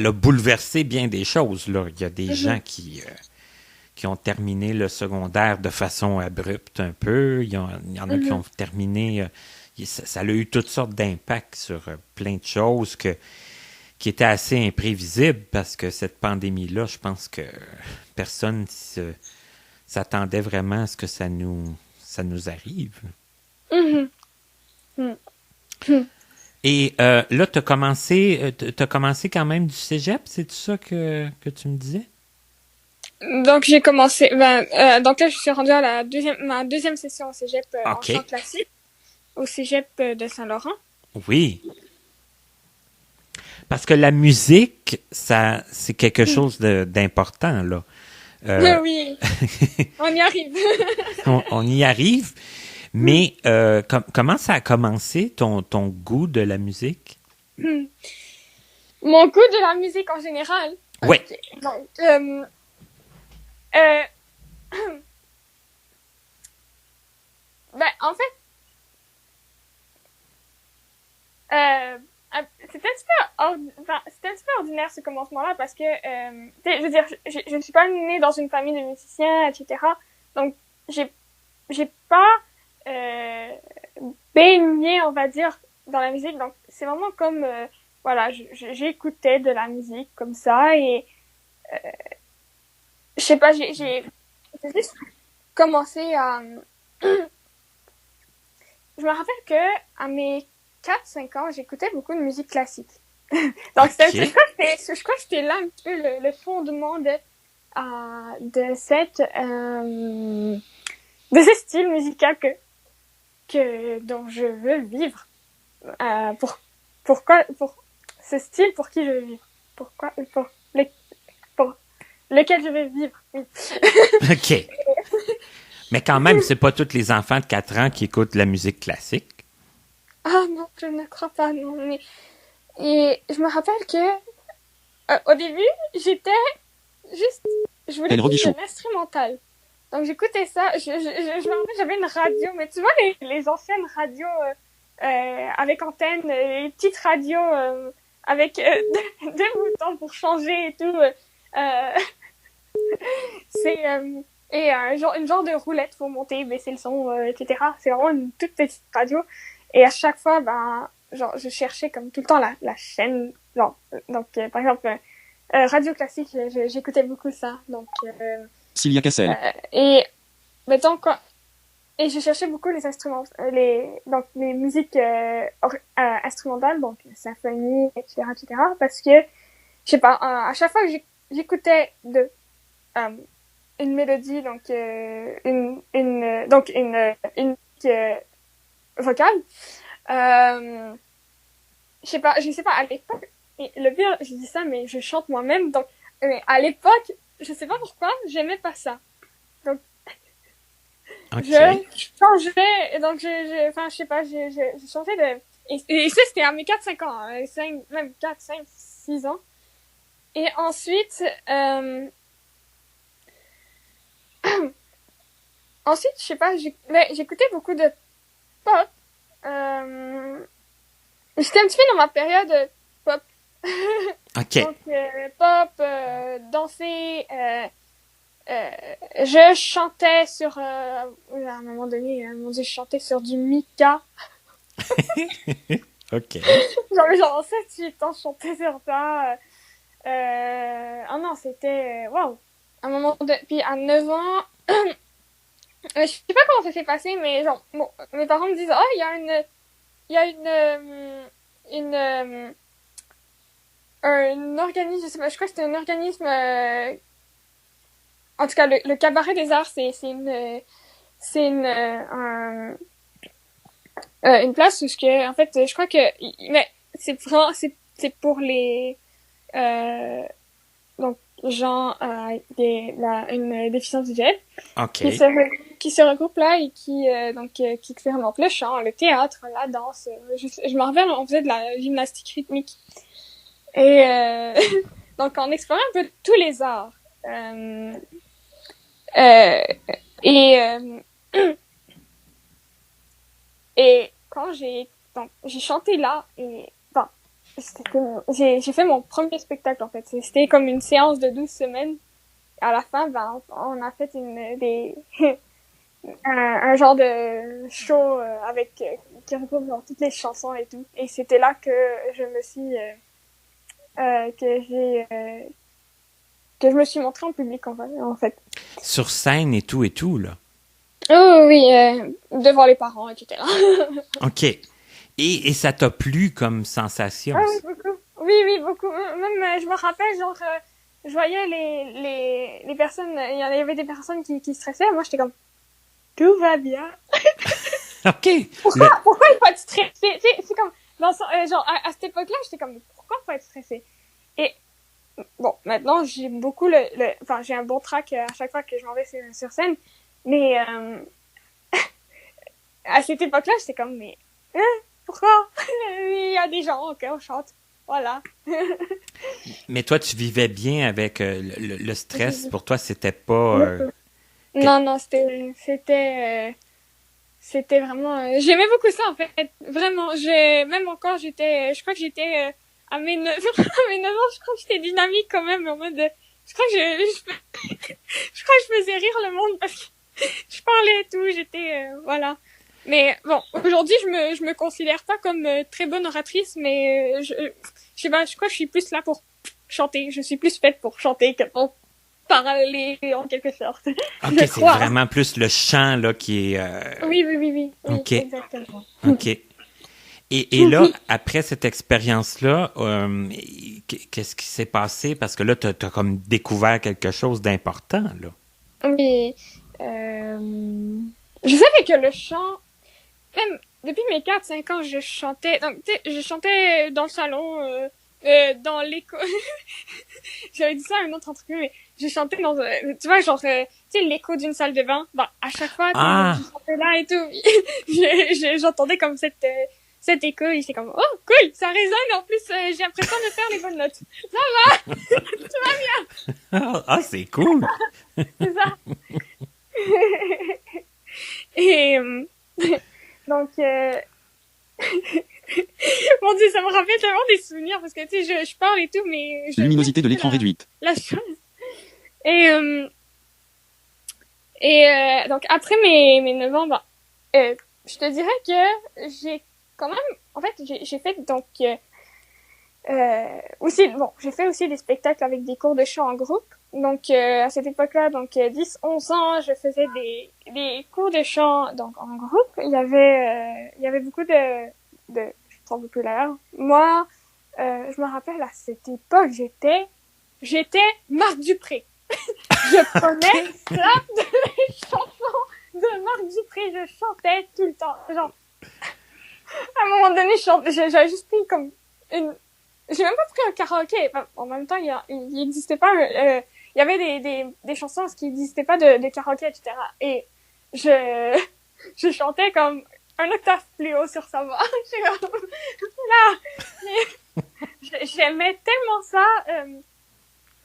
a bouleversé bien des choses, là. Il y a des gens qui ont terminé le secondaire de façon abrupte un peu. Il y en a qui ont terminé... ça a eu toutes sortes d'impacts sur plein de choses qui étaient assez imprévisibles parce que cette pandémie-là, je pense que personne s'attendait vraiment à ce que ça nous arrive. Et là, tu as commencé quand même du cégep, c'est ça que tu me disais? Donc j'ai commencé, donc là je suis rendue à ma deuxième session au cégep en chant classique, au cégep de Saint-Laurent. Oui. Parce que la musique, ça, c'est quelque chose d'important, là. Oui, on y arrive. on y arrive, mais comment ça a commencé ton goût de la musique? Mon goût de la musique en général? Oui. Donc, Euh, ben, en fait, c'était c'était un petit peu ordinaire ce commencement-là parce que, je veux dire, je ne suis pas née dans une famille de musiciens, etc. Donc, j'ai pas baigné, on va dire, dans la musique. Donc, c'est vraiment comme, voilà, j'écoutais de la musique comme ça et je sais pas, j'ai juste commencé à... Je me rappelle que à mes 4-5 ans, j'écoutais beaucoup de musique classique. Donc, Ok. je crois que c'était là un petit peu le fondement de cette, de ce style musical dont je veux vivre. Pour ce style pour qui je veux vivre. Pour lequel je vais vivre. Oui. OK. Mais quand même, c'est pas tous les enfants de 4 ans qui écoutent de la musique classique. Ah non, je ne crois pas, non. Mais... Et je me rappelle que au début, j'étais juste... Je voulais écouter de l'instrumental. Donc j'écoutais ça. Je me rappelle, j'avais une radio, mais tu vois les anciennes radios avec antenne, les petites radios avec deux boutons pour changer et tout. C'est une genre de roulette pour monter, baisser le son, etc. C'est vraiment une toute petite radio. Et à chaque fois, ben, genre, je cherchais comme tout le temps la chaîne. Genre, donc, par exemple, radio classique, j'écoutais beaucoup ça. Donc, Sylvia Cassel. Et mettons quoi. Et je cherchais beaucoup les instruments, donc les musiques instrumentales, donc symphonie, etc., parce que je sais pas, à chaque fois que j'écoutais une mélodie, donc une vocale, je sais pas à l'époque. Et le pire, je dis ça, mais je chante moi-même, donc à l'époque, je sais pas pourquoi, j'aimais pas ça. Donc OK. je changeais, donc enfin, je sais pas, j'ai changé de... Et ça, c'était à mes 4-5 ans, hein, même 4, 5, 6 ans. Et ensuite, ensuite, je sais pas, j'écoutais beaucoup de pop. J'étais un petit peu dans ma période pop. OK. Donc, pop, danser, je chantais sur, à un moment donné, mon Dieu, je chantais sur du Mika. OK. Genre 7-8 ans, je chantais sur ça. Oh non, c'était, waouh. À un moment de, puis à 9 ans, je sais pas comment ça s'est passé, mais genre, bon, mes parents me disent, oh, il y a un organisme, je sais pas, je crois que c'était un organisme, en tout cas, le cabaret des arts, c'est une place où en fait, je crois que, mais c'est vraiment, c'est pour les, donc, gens, une déficience visuelle. OK. Qui se regroupent là et qui expérimentent le chant, le théâtre, la danse. Je me rappelle, on faisait de la gymnastique rythmique. Et donc on explorait un peu tous les arts. Et et quand j'ai chanté là et enfin j'ai fait mon premier spectacle en fait. C'était comme une séance de 12 semaines. À la fin, ben on a fait un genre de show avec qui regroupe genre toutes les chansons et tout. Et c'était là que je me suis que je me suis montrée en public en fait. Sur scène et tout, là. Oh oui, devant les parents, etc. OK. Et ça t'a plu comme sensation? Ah oui, beaucoup. Oui, beaucoup. Même, je me rappelle, genre, je voyais les personnes, il y avait des personnes qui stressaient. Moi, j'étais comme, tout va bien. OK. Pourquoi il faut être stressé? C'est comme, genre, à cette époque-là, j'étais comme, pourquoi il faut être stressé? Et, bon, maintenant, j'ai beaucoup enfin, j'ai un bon track à chaque fois que je m'en vais sur scène. Mais, à cette époque-là, j'étais comme, mais, pourquoi? Il y a des gens, ok, on chante. voilà. Mais toi, tu vivais bien avec le stress. Pour toi, c'était pas... Non, c'était vraiment... j'aimais beaucoup ça, en fait. Vraiment. Même encore, je crois que j'étais à mes 9 à mes 9 ans, je crois que j'étais dynamique quand même, en mode... je crois que je crois que je faisais rire le monde parce que je parlais et tout, j'étais... voilà. Mais bon, aujourd'hui, je me considère pas comme très bonne oratrice, mais je sais pas, je crois que je suis plus là pour chanter. Je suis plus faite pour chanter que pour parler en quelque sorte. OK, Je c'est crois. vraiment plus le chant là qui est... Oui, OK. exactement. OK. Et là, après cette expérience-là, qu'est-ce qui s'est passé? Parce que là, t'as comme découvert quelque chose d'important, là. Mais je savais que le chant, même depuis mes 4-5 ans, je chantais. Donc, tu sais, je chantais dans le salon, dans l'école. J'avais dit ça à une autre entrevue, mais je chantais dans, tu vois, genre, tu sais, l'écho d'une salle de bain. Bon, à chaque fois, je chantais là et tout. J'entendais comme cet écho, et c'est comme, oh, cool, ça résonne, en plus, j'ai l'impression de faire les bonnes notes. Ça va! Tout va bien! Ah, c'est cool! C'est ça. Et, donc, mon Dieu, ça me rappelle tellement des souvenirs, parce que, tu sais, je parle et tout, mais... Luminosité de l'écran réduite. La chose. Et donc, après mes 9 ans, bah, je te dirais que j'ai quand même... En fait, j'ai fait, donc... aussi, bon, j'ai fait aussi des spectacles avec des cours de chant en groupe. Donc, à cette époque-là, donc 10-11 ans, je faisais des cours de chant donc en groupe. Il y avait beaucoup de chanteurs populaires. Moi, je me rappelle à cette époque, j'étais Marc Dupré. Je prenais plein de chansons de Marc Dupré, je chantais tout le temps. Genre, à un moment donné, j'avais juste pris comme j'ai même pas pris un karaoké. Enfin, en même temps, il existait pas, il y avait des chansons qui n'existaient pas de karaoké, etc. Et je chantais comme un octave plus haut sur sa voix. Là, j'aimais tellement ça.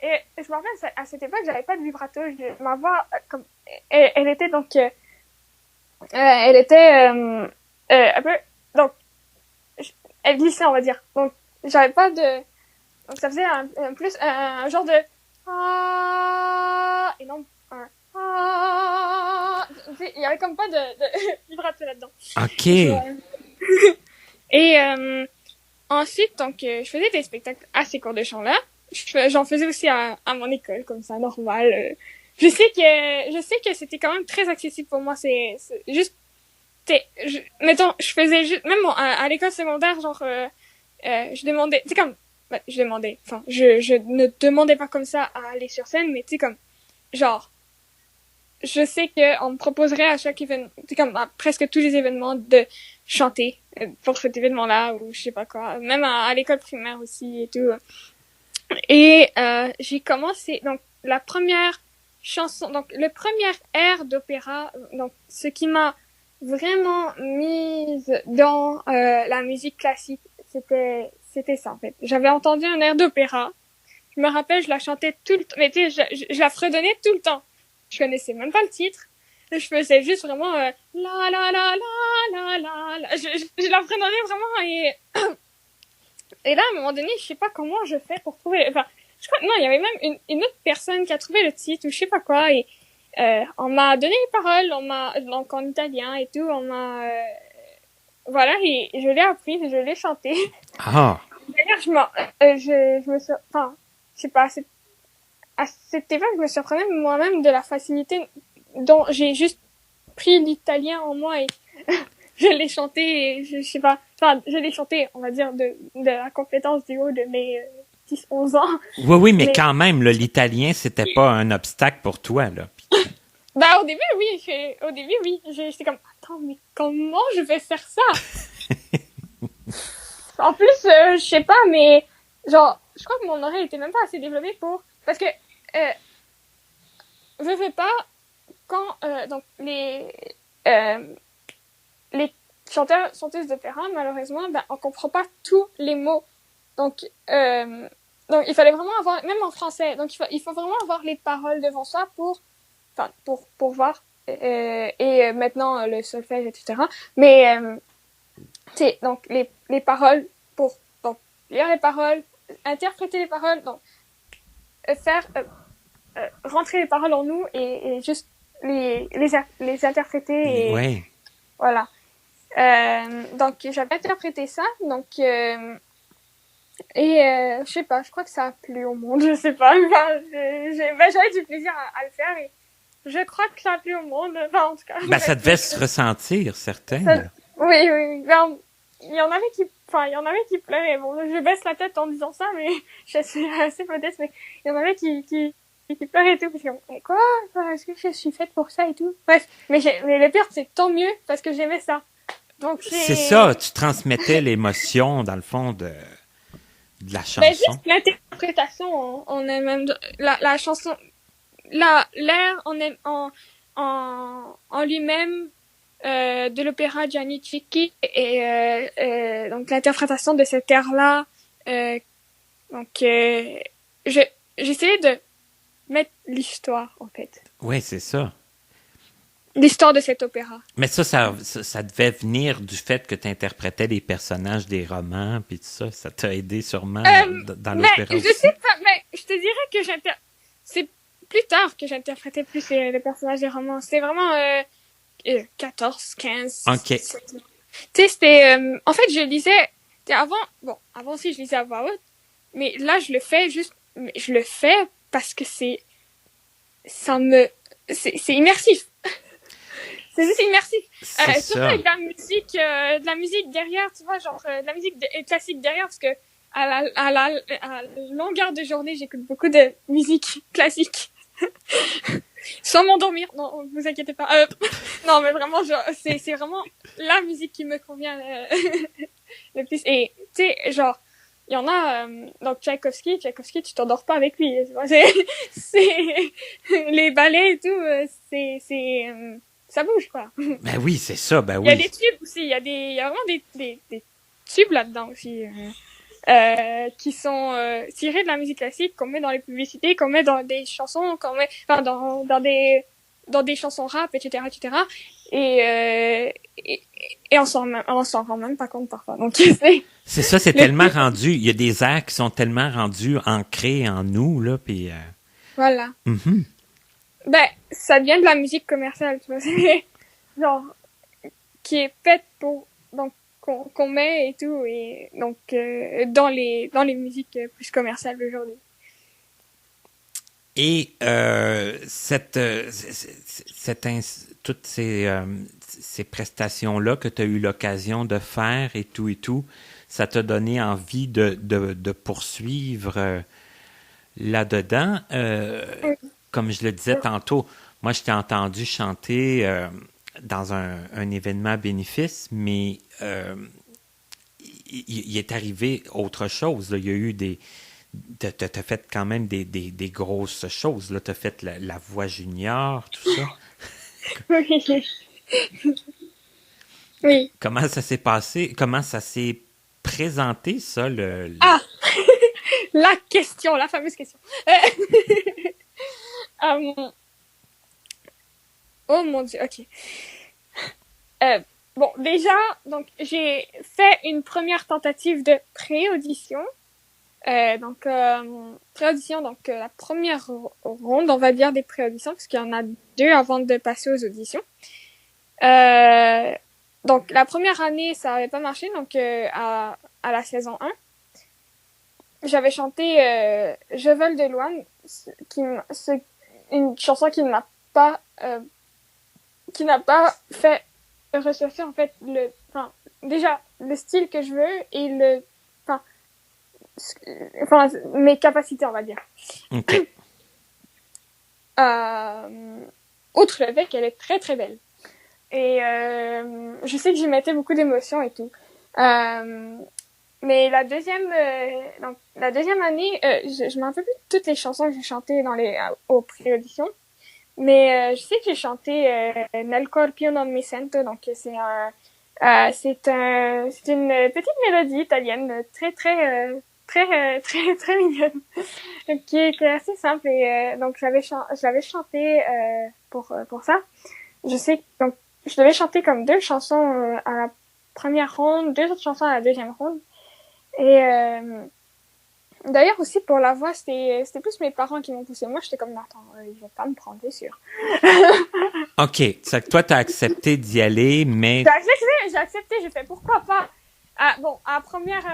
Et je me rappelle, à cette époque, j'avais pas de vibrato. Ma voix, comme, elle était donc, elle était un peu, donc, elle glissait, on va dire. Donc, j'avais pas de, donc ça faisait un genre de ah, et non un ah. Il y avait comme pas de vibrato là-dedans. OK. Et ensuite, donc, je faisais des spectacles à ces cours de chant-là. J'en faisais aussi à mon école, comme ça, normal. Je sais que c'était quand même très accessible pour moi. C'est juste, mettons, je faisais juste, même à l'école secondaire, genre, je demandais, tu sais comme, je ne demandais pas comme ça à aller sur scène, mais tu sais comme, genre, je sais que on me proposerait à chaque événement, tu sais comme, à presque tous les événements de chanter pour cet événement-là, ou je sais pas quoi, même à l'école primaire aussi et tout. Et j'ai commencé, donc, la première chanson, donc, le premier air d'opéra, donc, ce qui m'a vraiment mise dans la musique classique, c'était ça, en fait. J'avais entendu un air d'opéra. Je me rappelle, je la chantais tout le temps. Mais tu sais, je la fredonnais tout le temps. Je connaissais même pas le titre. Je faisais juste vraiment la la la la la la. Je la fredonnais vraiment et là, à un moment donné, je sais pas comment je fais pour trouver... Enfin, je crois... Non, il y avait même une autre personne qui a trouvé le titre ou je sais pas quoi. Et on m'a donné les paroles, donc en italien et tout. On m'a... voilà, et je l'ai appris, je l'ai chanté. Ah! D'ailleurs, je me suis... Enfin, je sais pas, à cette époque, je me surprenais moi-même de la facilité dont j'ai juste pris l'italien en moi et je l'ai chanté, et je sais pas, enfin, je l'ai chanté, on va dire, de la compétence du haut de mes 10-11 ans. Oui, mais quand même, là, l'italien, c'était pas un obstacle pour toi, là. Bah, au début, oui. J'étais comme, attends, mais comment je vais faire ça? En plus, je sais pas, mais, genre, je crois que mon oreille était même pas assez développée parce que, je veux pas, quand, donc, les chanteuses d'opéra, malheureusement, ben, on comprend pas tous les mots Donc, donc il fallait vraiment avoir, même en français, donc il faut vraiment avoir les paroles devant soi pour voir, et maintenant le solfège, etc. Mais, donc les paroles, donc lire les paroles, interpréter les paroles, donc faire rentrer les paroles en nous et juste les interpréter et Ouais. voilà. Donc j'avais interprété ça, donc je sais pas, je crois que ça a plu au monde, je sais pas. Enfin, j'avais du plaisir à le faire et je crois que ça a plu au monde. Enfin, en tout cas. Ben, ça devait se ressentir, certaines. Oui. Ben, il y en avait qui pleuraient. Bon, je baisse la tête en disant ça, mais je suis assez modeste, mais il y en avait qui pleuraient et tout, parce que, mais quoi? Est-ce que je suis faite pour ça et tout? Bref. Mais le pire, c'est tant mieux, parce que j'aimais ça. Donc, c'est ça, tu transmettais l'émotion, dans le fond, de la chanson. Ben, juste l'interprétation en elle-même, la chanson, l'air en lui-même, de l'opéra Gianni Schicchi et donc l'interprétation de cet air-là, donc j'essayais de mettre l'histoire, en fait. Oui, c'est ça. L'histoire de cet opéra. Mais ça devait venir du fait que tu interprétais les personnages des romans, puis tout ça. Ça t'a aidé sûrement dans l'opéra aussi. Je sais pas, mais je te dirais que c'est plus tard que j'interprétais plus les personnages des romans. C'était vraiment 14, 15... OK. 17. Tu sais, c'était... en fait, je lisais... Avant aussi, je lisais à voix haute, mais là, je le fais parce que c'est immersif. C'est juste immersif. Surtout avec de la musique derrière, tu vois, genre de la musique classique derrière, parce que à la longueur de journée, j'écoute beaucoup de musique classique. Sans m'endormir, non, vous inquiétez pas. Non, mais vraiment, c'est vraiment la musique qui me convient le plus. Et tu sais, genre, il y en a, donc Tchaïkovski, tu t'endors pas avec lui. C'est les ballets et tout, ça bouge, quoi. Ben oui, c'est ça, ben oui. Il y a des tubes aussi, il y a vraiment des tubes là-dedans aussi, qui sont tirés de la musique classique, qu'on met dans les publicités, qu'on met dans des chansons, qu'on met dans des chansons rap, etc., etc. Et on s'en rend même pas compte parfois. Donc c'est ça, c'est tellement rendu. Il y a des airs qui sont tellement rendus ancrés en nous là, puis. Voilà. Mm-hmm. Ben, ça devient de la musique commerciale, tu vois. Genre qui est faite pour donc qu'on met et tout, et donc dans les musiques plus commerciales d'aujourd'hui. Et toutes ces prestations-là que tu as eu l'occasion de faire et tout, ça t'a donné envie de poursuivre là-dedans. Oui. Comme je le disais tantôt, moi, je t'ai entendu chanter dans un événement bénéfice, mais il est arrivé autre chose. Là. Il y a eu t'as fait quand même des grosses choses. Là. T'as fait la voix junior, tout ça. Oui. Oui. Comment ça s'est passé? Comment ça s'est présenté, ça? Ah! La question, la fameuse question. Oh mon Dieu, ok. Bon, déjà, donc j'ai fait une première tentative de pré-audition. Pré-audition, donc la première ronde, on va dire, des pré-auditions, parce qu'il y en a 2 avant de passer aux auditions. Donc la première année, ça avait pas marché, donc à la saison 1, j'avais chanté Je vole de loin, une chanson qui n'a pas fait ressortir en fait déjà le style que je veux et mes capacités, on va dire. Okay. Outre le fait qu'elle est très très belle. Et je sais que j'y mettais beaucoup d'émotions et tout. Mais la deuxième année, je m'en rappelle plus de toutes les chansons que j'ai chantées aux pré-auditions. Mais je sais que j'ai chanté Nel Corpio non mi sento, donc c'est une petite mélodie italienne très très très, très mignonne, qui était assez simple. Et donc, j'avais chanté pour ça. Je sais, donc, je devais chanter comme 2 chansons à la première ronde, 2 autres chansons à la deuxième ronde. Et d'ailleurs aussi pour la voix, c'était plus mes parents qui m'ont poussé. Moi, j'étais comme, attends, ils vont pas me prendre, c'est sûr. OK. C'est que toi, t'as accepté d'y aller, mais... J'ai accepté, j'ai fait pourquoi pas. À la première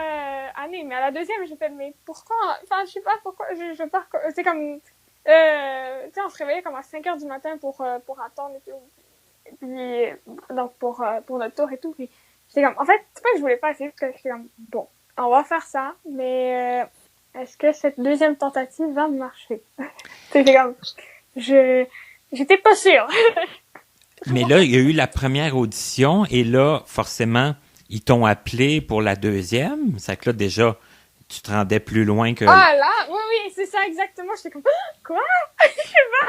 année, mais à la deuxième, j'ai fait, mais pourquoi? Enfin, je sais pas pourquoi, je veux pas, c'est comme, tu sais, on se réveillait comme à 5h du matin pour attendre et tout. Et puis, donc, pour notre tour et tout. Puis, j'étais comme, en fait, c'est pas que je voulais pas essayer, parce que j'étais comme, bon, on va faire ça, mais est-ce que cette deuxième tentative va marcher? C'était comme, j'étais pas sûre. Mais là, il y a eu la première audition et là, forcément, ils t'ont appelé pour la deuxième. C'est que là, déjà, tu te rendais plus loin que... Ah là, oui, c'est ça exactement. J'étais comme, quoi? Je sais pas.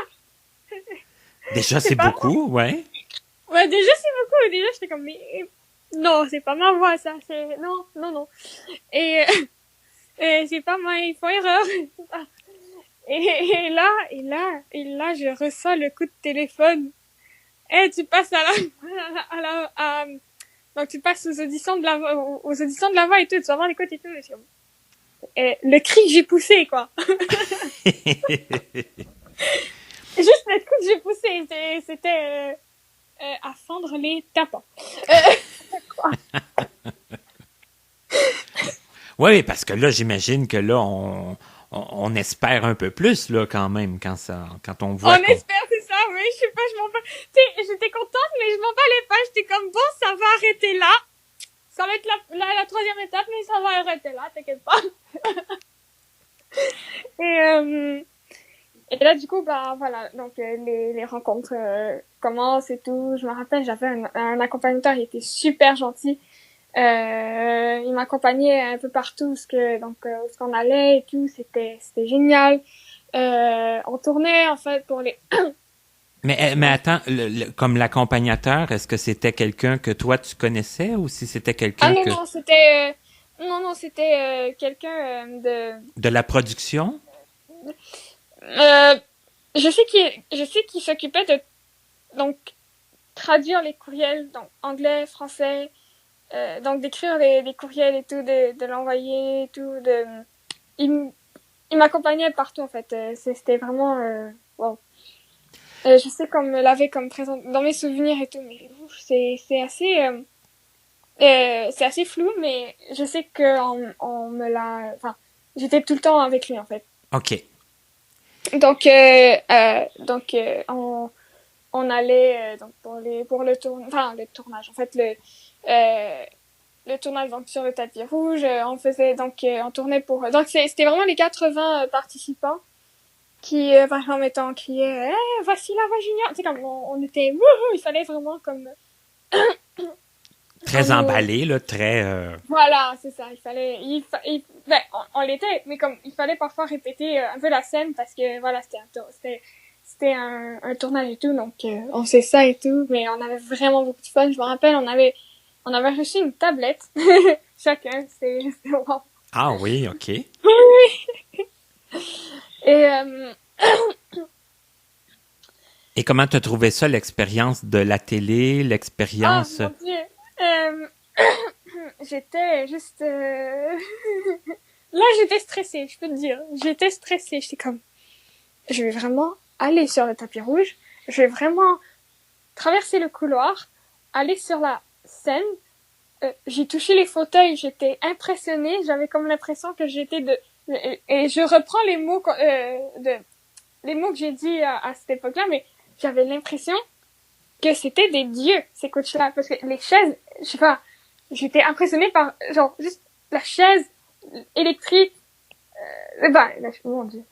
Déjà, c'est beaucoup, ouais. Ouais, déjà, c'est beaucoup. Déjà, j'étais comme, mais non, c'est pas ma voix, ça. Non. Et c'est pas moi, ils font erreur. Et là, je reçois le coup de téléphone. Tu passes donc tu passes aux auditions de la voix et tout, tu vas voir les côtes et tout. Et le cri que j'ai poussé, quoi. Juste le coup que j'ai poussé, c'était à fendre les tapants. Quoi. Oui, parce que là, j'imagine que là, on espère un peu plus, là, quand même, quand on voit... On espère, c'est ça, oui, je sais pas, je m'en bats. Tu sais, j'étais contente, mais je m'en bats les pas. J'étais comme, bon, ça va arrêter là. Ça va être la troisième étape, mais ça va arrêter là, t'inquiète pas. Et là, du coup, bah, voilà. Donc, les rencontres commencent et tout. Je me rappelle, j'avais un accompagnateur, il était super gentil. Il m'accompagnait un peu partout, où qu'on allait et tout. C'était génial. On tournait, en fait, pour les... Mais attends, comme l'accompagnateur, est-ce que c'était quelqu'un que toi tu connaissais ou si c'était quelqu'un que... Non, c'était quelqu'un De la production? Je sais qu'il s'occupait de donc traduire les courriels, donc anglais, français, donc d'écrire les courriels et tout, de l'envoyer et tout. Il m'accompagnait partout en fait. C'était vraiment wow. Je sais qu'on me l'avait comme présent dans mes souvenirs et tout, mais c'est assez flou, mais je sais que on me l'a, enfin, j'étais tout le temps avec lui en fait. OK. Donc on allait donc pour le tournage en fait le tournage donc sur le tapis rouge, on faisait donc on tournait pour donc c'était vraiment les 80 participants qui par exemple on criait voici la voix junior, c'est comme on était wouhou, il fallait vraiment comme Très emballé, là, très... Voilà, c'est ça. Ben, on l'était, mais comme il fallait parfois répéter un peu la scène parce que voilà, c'était un tournage et tout, donc on sait ça et tout, mais on avait vraiment beaucoup de fun. Je me rappelle, on avait reçu une tablette chacun. C'était wow. Ah oui, OK. Oui. Et Et comment t'as trouvé ça, l'expérience de la télé, l'expérience... Oh mon Dieu. J'étais juste... Là, j'étais stressée, je peux te dire. J'étais stressée. J'étais comme... Je vais vraiment aller sur le tapis rouge. Je vais vraiment traverser le couloir, aller sur la scène. J'ai touché les fauteuils, j'étais impressionnée. J'avais comme l'impression que j'étais de... Et je reprends les mots que j'ai dit à cette époque-là, mais j'avais l'impression que c'était des dieux, ces coachs-là. Parce que les chaises, je sais pas, j'étais impressionnée par, genre, juste la chaise électrique. Mon Dieu.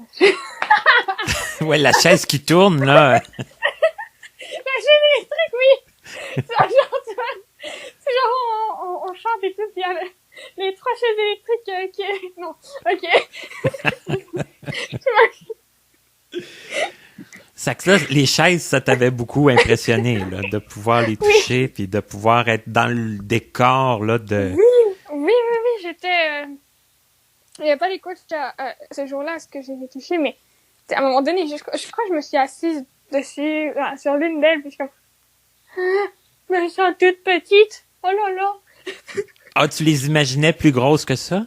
Ouais, la chaise qui tourne, là. La chaise électrique, oui. C'est genre, on chante et tout, puis il y a les 3 chaises électriques qui... Non, ok. Ça que là, les chaises, ça t'avait beaucoup impressionné, là, de pouvoir les toucher, puis de pouvoir être dans le décor, là, de... Oui, j'étais... il n'y a pas les coachs ce jour-là, à ce que j'ai touché, mais à un moment donné, je crois que je me suis assise dessus, sur l'une d'elles, puis je suis comme, je me sens toute petite. Oh là là. Ah, tu les imaginais plus grosses que ça?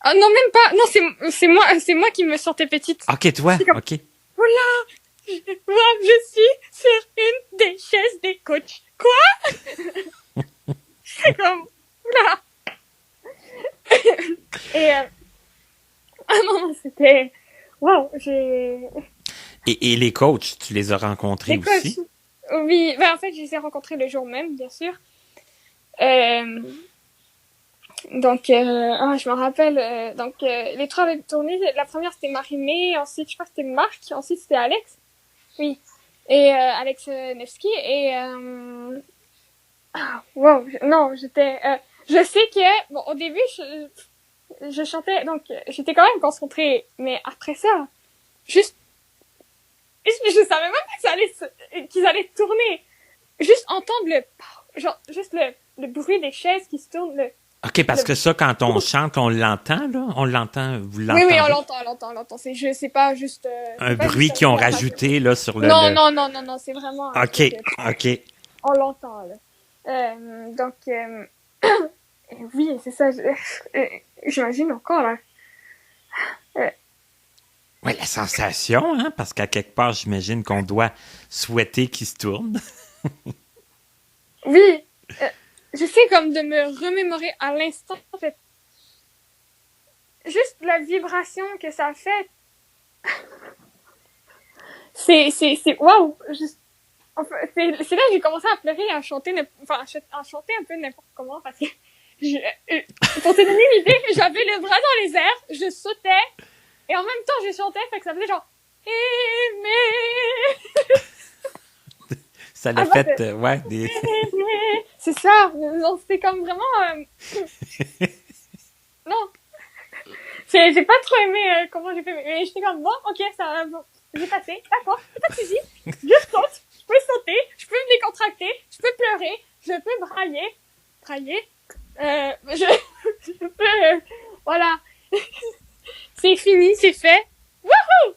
Ah non, même pas. Non, c'est moi qui me sentais petite. OK, toi, comme- OK. Voilà. Je suis sur une des chaises des coachs. Quoi? C'est comme, oula. Et, ah non, c'était, waouh, Et les coachs, tu les as rencontrés les aussi? coachs. Oui, en fait, je les ai rencontrés le jour même, bien sûr. Donc, je me rappelle, les trois avaient tourné. La première, c'était Marie-Mé, ensuite, je crois que c'était Marc, ensuite, c'était Alex. Oui. Et, Alex Nevsky, et, wow, non, je sais que, bon, au début, je chantais, donc, j'étais quand même concentrée, mais après ça, juste, je savais même pas qu'ils allaient tourner. Juste entendre juste le bruit des chaises qui se tournent, OK, parce que ça, quand on chante, on l'entend, là? On l'entend, vous l'entendez? Oui, on l'entend. C'est pas juste, Un bruit qu'ils ont rajouté, là, sur le... Non, c'est vraiment... OK, OK. On l'entend, là. Donc, oui, c'est ça, j'imagine encore, là. Ouais, la sensation, hein, parce qu'à quelque part, j'imagine qu'on doit souhaiter qu'il se tourne. Oui, j'essaie comme de me remémorer à l'instant, en fait. Juste la vibration que ça fait. C'est, waouh! C'est là que j'ai commencé à pleurer, à chanter un peu n'importe comment, parce que pour te donner une idée, j'avais les bras dans les airs, je sautais, et en même temps, je chantais, fait que ça faisait genre, aimer. Ça l'a fait, ouais, des... C'est ça, non, c'était comme vraiment, non. J'ai pas trop aimé, comment j'ai fait, mais j'étais comme, bon, ok, ça, bon, j'ai passé, d'accord, pas de soucis, je saute, je peux sauter, je peux me décontracter, je peux pleurer, je peux brailler, je peux, voilà. C'est fini, c'est fait. Wouhou!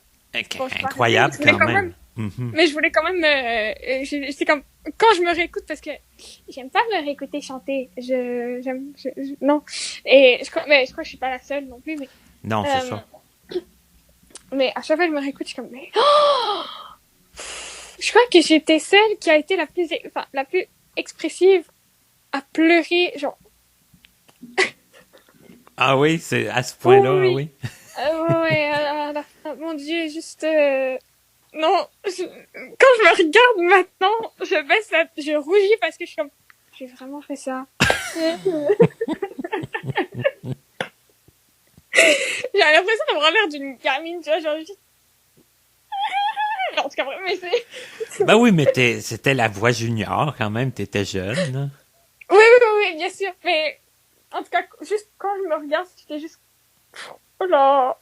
Bon, Incroyable, quand même. Mais je voulais quand même, c'est comme, quand je me réécoute, parce que j'aime pas me réécouter chanter, non. Et je crois que je suis pas la seule non plus, mais. Non, c'est ça. Mais à chaque fois que je me réécoute, je suis comme, mais, je crois que j'étais celle qui a été la plus expressive à pleurer, genre. Ah oui, c'est à ce point-là, Oui. oui. Mon Dieu, juste, non, quand je me regarde maintenant, je rougis parce que je suis comme, j'ai vraiment fait ça. J'ai l'impression d'avoir l'air d'une gamine, tu vois, genre juste... En tout cas, mais c'est... Ben oui, mais c'était la voix junior quand même, t'étais jeune, là. Oui, bien sûr, mais en tout cas, juste quand je me regarde, j'étais juste... Oh là.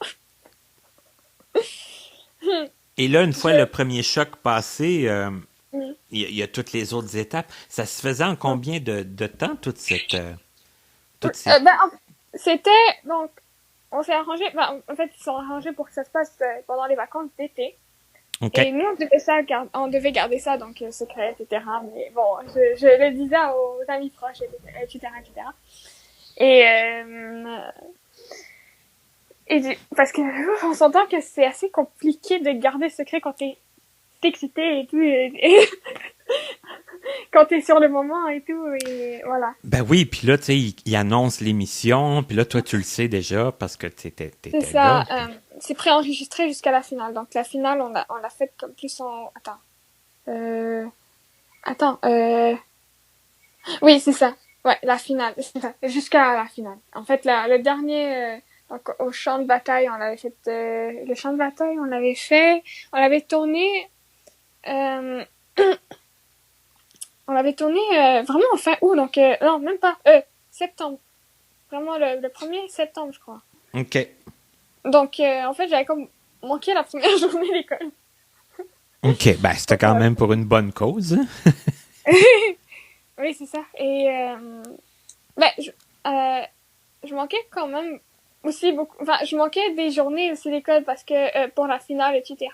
Et là, une fois le premier choc passé, il y a toutes les autres étapes. Ça se faisait en combien de temps, toute cette... C'était, donc, on s'est arrangé, en fait, ils sont arrangés pour que ça se passe pendant les vacances d'été. Okay. Et nous, on devait garder ça, donc, secret, etc. Mais bon, je le disais aux amis proches, etc. Et parce que, on s'entend que c'est assez compliqué de garder secret quand t'es excité et tout, et quand t'es sur le moment et tout, et voilà. Ben oui, puis là, tu sais, il annonce l'émission, puis là, toi, tu le sais déjà, parce que t'étais c'est ça, là. C'est préenregistré jusqu'à la finale. Donc, la finale, on l'a faite comme plus en... Oui, c'est ça. Ouais, la finale, c'est ça. Jusqu'à la finale. En fait, le dernier... donc, au champ de bataille, on l'avait fait... le champ de bataille, on l'avait tourné... on l'avait tourné vraiment en fin août, donc... non, même pas. Septembre. Vraiment, le 1er septembre, je crois. OK. Donc, en fait, j'avais comme manqué la première journée d'école. OK, ben c'était quand même pour une bonne cause. Oui, c'est ça. Et je manquais quand même aussi beaucoup, enfin, je manquais des journées aussi d'école parce que pour la finale, etc.,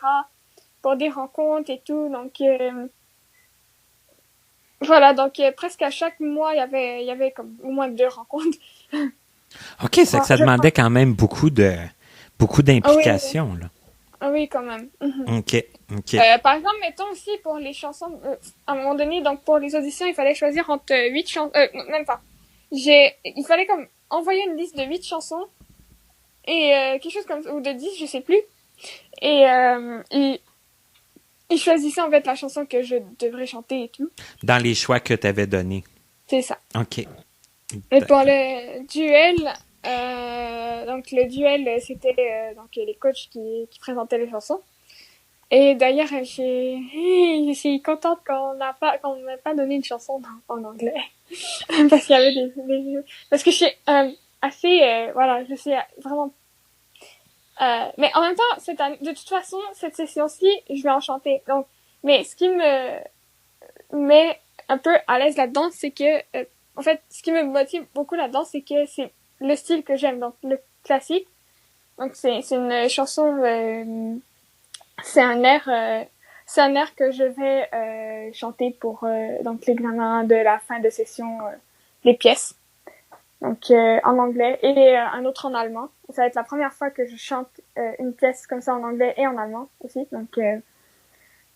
pour des rencontres et tout, donc voilà, donc presque à chaque mois, il y avait comme au moins 2 rencontres. OK, c'est que ça Je pense. demandait quand même beaucoup Ah oui, d'implication, là. ah oui, quand même. OK, OK. Par exemple, mettons aussi pour les chansons, à un moment donné, donc pour les auditions, il fallait choisir entre 8 chansons, non, même pas. Il fallait comme envoyer une liste de 8 chansons et quelque chose comme ou de 10, je sais plus. Et il choisissait en fait la chanson que je devrais chanter et tout. Dans les choix que tu avais donnés. C'est ça. OK. Et pour le duel, donc le duel, c'était donc les coachs qui présentaient les chansons. Et d'ailleurs, je suis contente qu'on m'ait pas donné une chanson en anglais. Parce qu'il y avait parce que je suis assez, voilà, je suis vraiment. Mais en même temps, de toute façon, cette session-ci, je vais en chanter. Donc, mais ce qui me met un peu à l'aise là-dedans, c'est que, en fait, ce qui me motive beaucoup là-dedans, c'est que c'est le style que j'aime, donc le classique. Donc, c'est une chanson, c'est un air que je vais chanter pour donc l'examen de la fin de session des pièces. Donc en anglais et un autre en allemand. Ça va être la première fois que je chante une pièce comme ça en anglais et en allemand aussi. Donc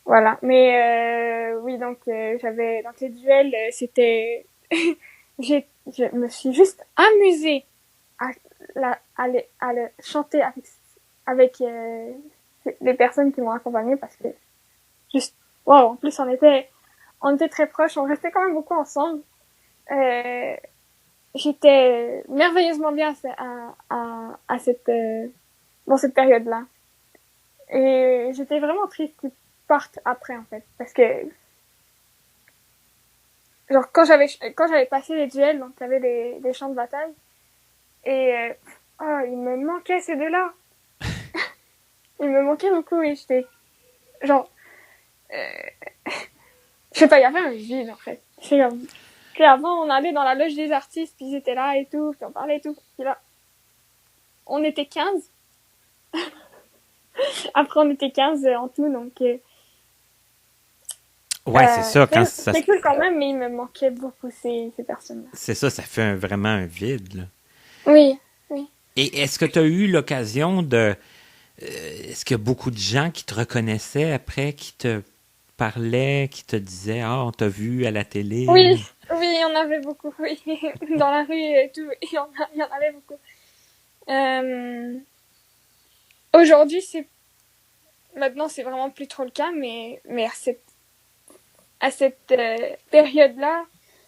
voilà. Mais oui, donc j'avais donc les duels, c'était je me suis juste amusée à le chanter avec les personnes qui m'ont accompagnée parce que juste wow, en plus on était très proches, on restait quand même beaucoup ensemble. J'étais merveilleusement bien à cette dans cette période-là. Et j'étais vraiment triste qu'ils partent après en fait parce que genre quand j'avais passé les duels, donc il y avait les champs de bataille et oh, il me manquait ces deux-là. Il me manquait beaucoup et j'étais genre je sais pas, il y avait un vide en fait. C'est comme puis avant on allait dans la loge des artistes, puis ils étaient là et tout, puis on parlait et tout. Puis là on était 15. Après on était 15 en tout, donc Ouais, c'est ça. Quand ça, c'est cool quand même, mais il me manquait beaucoup ces personnes-là. c'est ça, ça fait vraiment un vide, là. Oui, oui. Et est-ce que tu as eu l'occasion de... est-ce qu'il y a beaucoup de gens qui te reconnaissaient après, qui te parlaient, qui te disaient « Ah, on t'a vu à la télé. » Oui, oui, il y en avait beaucoup, oui. Dans la rue et tout, il y en avait beaucoup. Aujourd'hui, maintenant, c'est vraiment plus trop le cas, mais à cette période-là,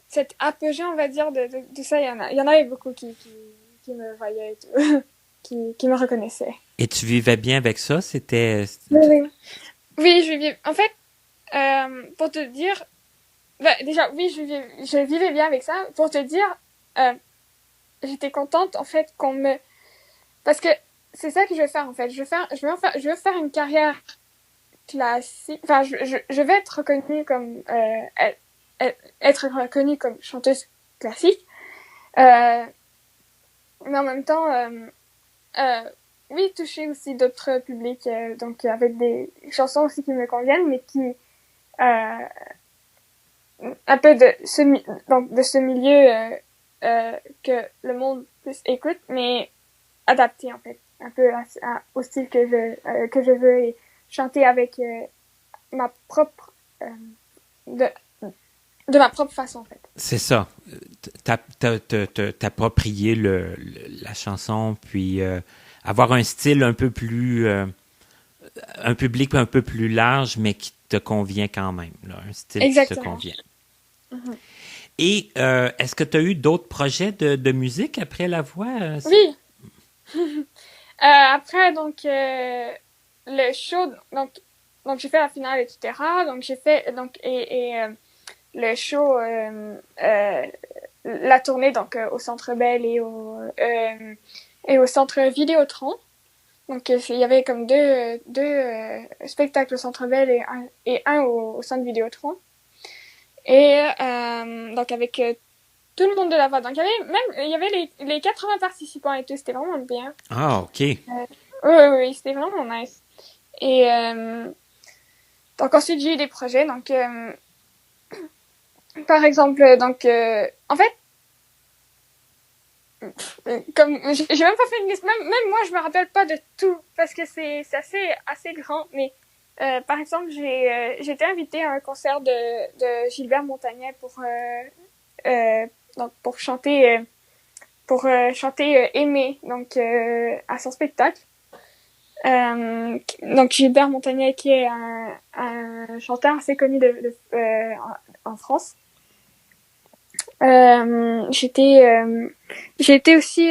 cette apogée, on va dire, de ça, il y en avait beaucoup qui me voyaient et tout, qui me reconnaissaient. Et tu vivais bien avec ça? C'était... Oui, oui, je vivais, en fait, pour te dire, bah, déjà, oui, je vivais bien avec ça. Pour te dire, j'étais contente, en fait, parce que c'est ça que je vais faire, en fait. Je veux faire une carrière classique. Enfin, je vais être reconnue comme, être reconnue comme chanteuse classique. Mais en même temps, oui, toucher aussi d'autres publics, donc avec des chansons aussi qui me conviennent, mais qui, un peu de ce milieu que le monde plus écoute, mais adapté en fait, un peu au style que je veux et chanter avec ma propre de ma propre façon en fait. C'est ça. T'approprier la chanson, puis avoir un style un peu plus... un public un peu plus large, mais qui te convient quand même. Là, un style Exactement. qui te convient. Mm-hmm. Et est-ce que tu as eu d'autres projets de musique après la voix? Oui. Après, donc, le show, donc j'ai fait la finale, etc. Donc, j'ai fait, donc, le show, la tournée, donc, au Centre Bell et au Centre Vidéotron. Donc, il y avait comme deux spectacles au Centre Bell et un au Centre Vidéotron. Et, donc, avec tout le monde de la voix. Donc il y avait les 80 participants et tout, c'était vraiment bien. Ah, OK. Oui, c'était vraiment nice. Et donc ensuite j'ai eu des projets. Donc par exemple, en fait, comme j'ai même pas fait une liste, même moi je me rappelle pas de tout parce que c'est assez grand. Mais par exemple j'ai été invitée à un concert de Gilbert Montagnet donc pour chanter Aimer donc à son spectacle. Donc Gilbert Montagnet qui est un chanteur assez connu en France. J'ai été aussi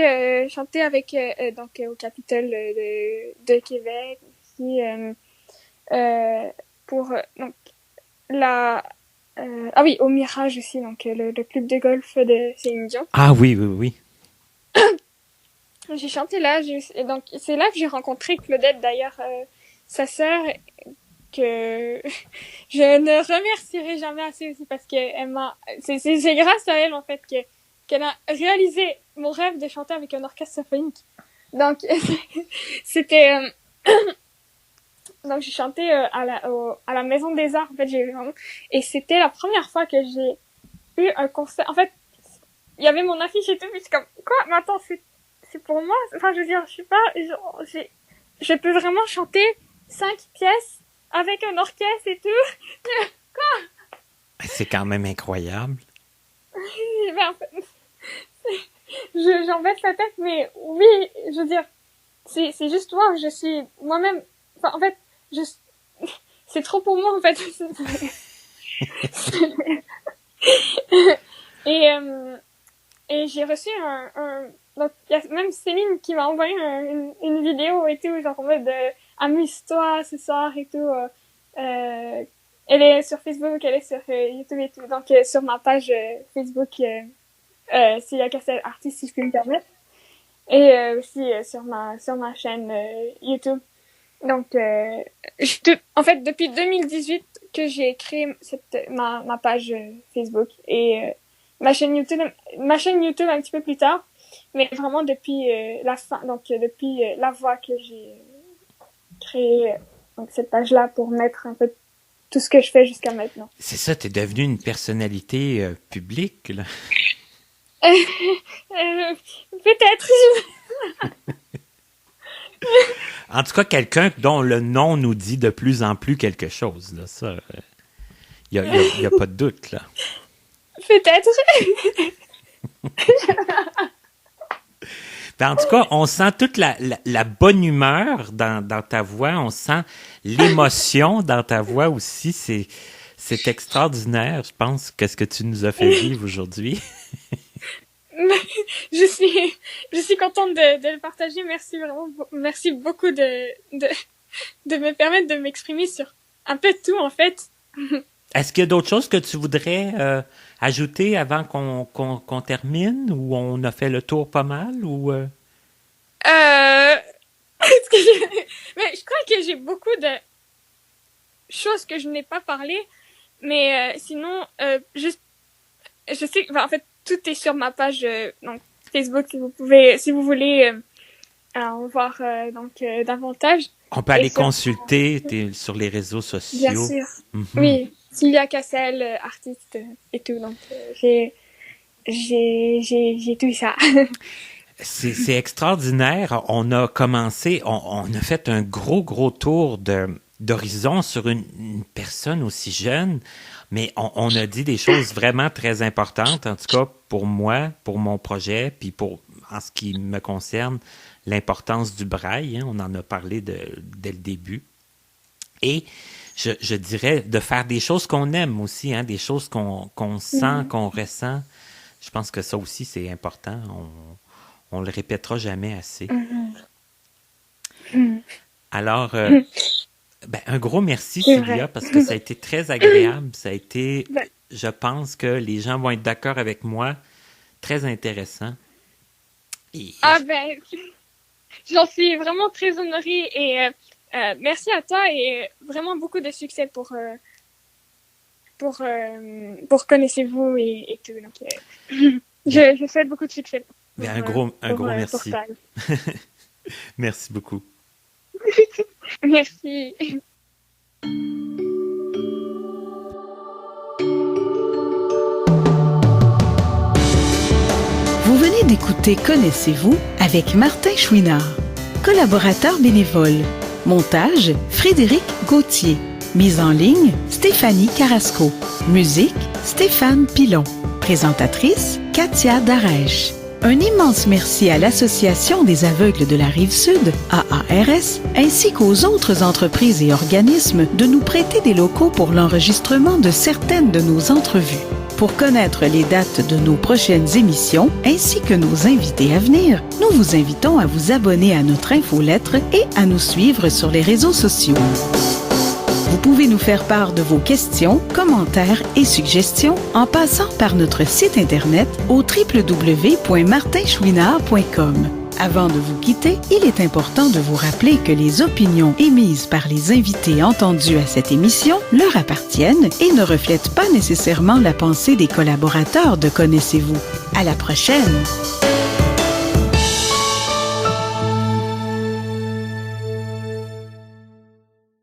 chanter avec donc au Capitole de Québec aussi pour donc au Mirage aussi, donc le club de golf de Céline Dion. Ah oui, oui, oui. J'ai chanté là, et donc c'est là que j'ai rencontré Claudette d'ailleurs, sa sœur, que je ne remercierai jamais assez aussi parce que c'est grâce à elle en fait qu'elle a réalisé mon rêve de chanter avec un orchestre symphonique. Donc c'était donc j'ai chanté à la Maison des Arts en fait, et c'était la première fois que j'ai eu un concert. En fait, il y avait mon affiche et tout, puis c'est comme quoi, mais attends, c'est pour moi, enfin je veux dire, je suis pas je peux vraiment chanter 5 pièces avec un orchestre et tout. Quoi? C'est quand même incroyable. Ben, en fait, j'en baisse la tête, mais oui, je veux dire, c'est juste moi, je suis moi-même, enfin, en fait, c'est trop pour moi, en fait. Et j'ai reçu donc, il y a même Céline qui m'a envoyé une vidéo et tout, genre en mode amuse-toi ce soir et tout. Elle est sur Facebook, elle est sur YouTube et tout. Donc, sur ma page Facebook, Célia Cassel, artiste, si je puis me permettre. Et aussi sur ma chaîne YouTube. Donc, en fait, depuis 2018 que j'ai créé ma page Facebook et ma chaîne YouTube un petit peu plus tard, mais vraiment depuis la fin, donc depuis la voix que j'ai créé donc cette page-là pour mettre un peu tout ce que je fais jusqu'à maintenant. C'est ça, t'es devenue une personnalité publique, là. Peut-être. En tout cas, quelqu'un dont le nom nous dit de plus en plus quelque chose, là. Ça, y a pas de doute, là. Peut-être. Ben, en tout cas, on sent toute la bonne humeur dans ta voix, on sent l'émotion dans ta voix aussi, c'est extraordinaire, je pense, qu'est-ce que tu nous as fait vivre aujourd'hui. Je suis contente de le partager, merci beaucoup de me permettre de m'exprimer sur un peu de tout, en fait. Est-ce qu'il y a d'autres choses que tu voudrais ajouter avant qu'on termine, ou on a fait le tour pas mal, ou mais je crois que j'ai beaucoup de choses que je n'ai pas parlé, mais sinon, je sais, en fait, tout est sur ma page donc Facebook, si vous voulez en voir davantage. on peut aller consulter sur les réseaux sociaux. Bien sûr. Mm-hmm. Oui, Célia Cassel, artiste et tout, donc j'ai tout ça. C'est extraordinaire. On a commencé, on a fait un gros tour d'horizon sur une personne aussi jeune, mais on a dit des choses vraiment très importantes, en tout cas pour moi, pour mon projet, puis en ce qui me concerne, l'importance du braille, hein, on en a parlé dès le début. Et je dirais de faire des choses qu'on aime aussi, hein, des choses qu'on sent, qu'on ressent. Je pense que ça aussi, c'est important. On le répétera jamais assez. Alors, un gros merci, Célia, parce que ça a été très agréable. Ça a été, je pense que les gens vont être d'accord avec moi, très intéressant. J'en suis vraiment très honorée et merci à toi et vraiment beaucoup de succès pour Connaissez-vous et tout. Donc, Je souhaite beaucoup de succès. Un gros pour merci. ça. Merci beaucoup. Merci. Vous venez d'écouter Connaissez-vous avec Martin Chouinard, collaborateur bénévole. Montage, Frédéric Gauthier. Mise en ligne, Stéphanie Carrasco. Musique, Stéphane Pilon. Présentatrice, Katia Darèche. Un immense merci à l'Association des aveugles de la Rive-Sud, AARS, ainsi qu'aux autres entreprises et organismes de nous prêter des locaux pour l'enregistrement de certaines de nos entrevues. Pour connaître les dates de nos prochaines émissions, ainsi que nos invités à venir, nous vous invitons à vous abonner à notre infolettre et à nous suivre sur les réseaux sociaux. Vous pouvez nous faire part de vos questions, commentaires et suggestions en passant par notre site Internet au www.martinchouinard.com. Avant de vous quitter, il est important de vous rappeler que les opinions émises par les invités entendus à cette émission leur appartiennent et ne reflètent pas nécessairement la pensée des collaborateurs de Connaissez-vous. À la prochaine!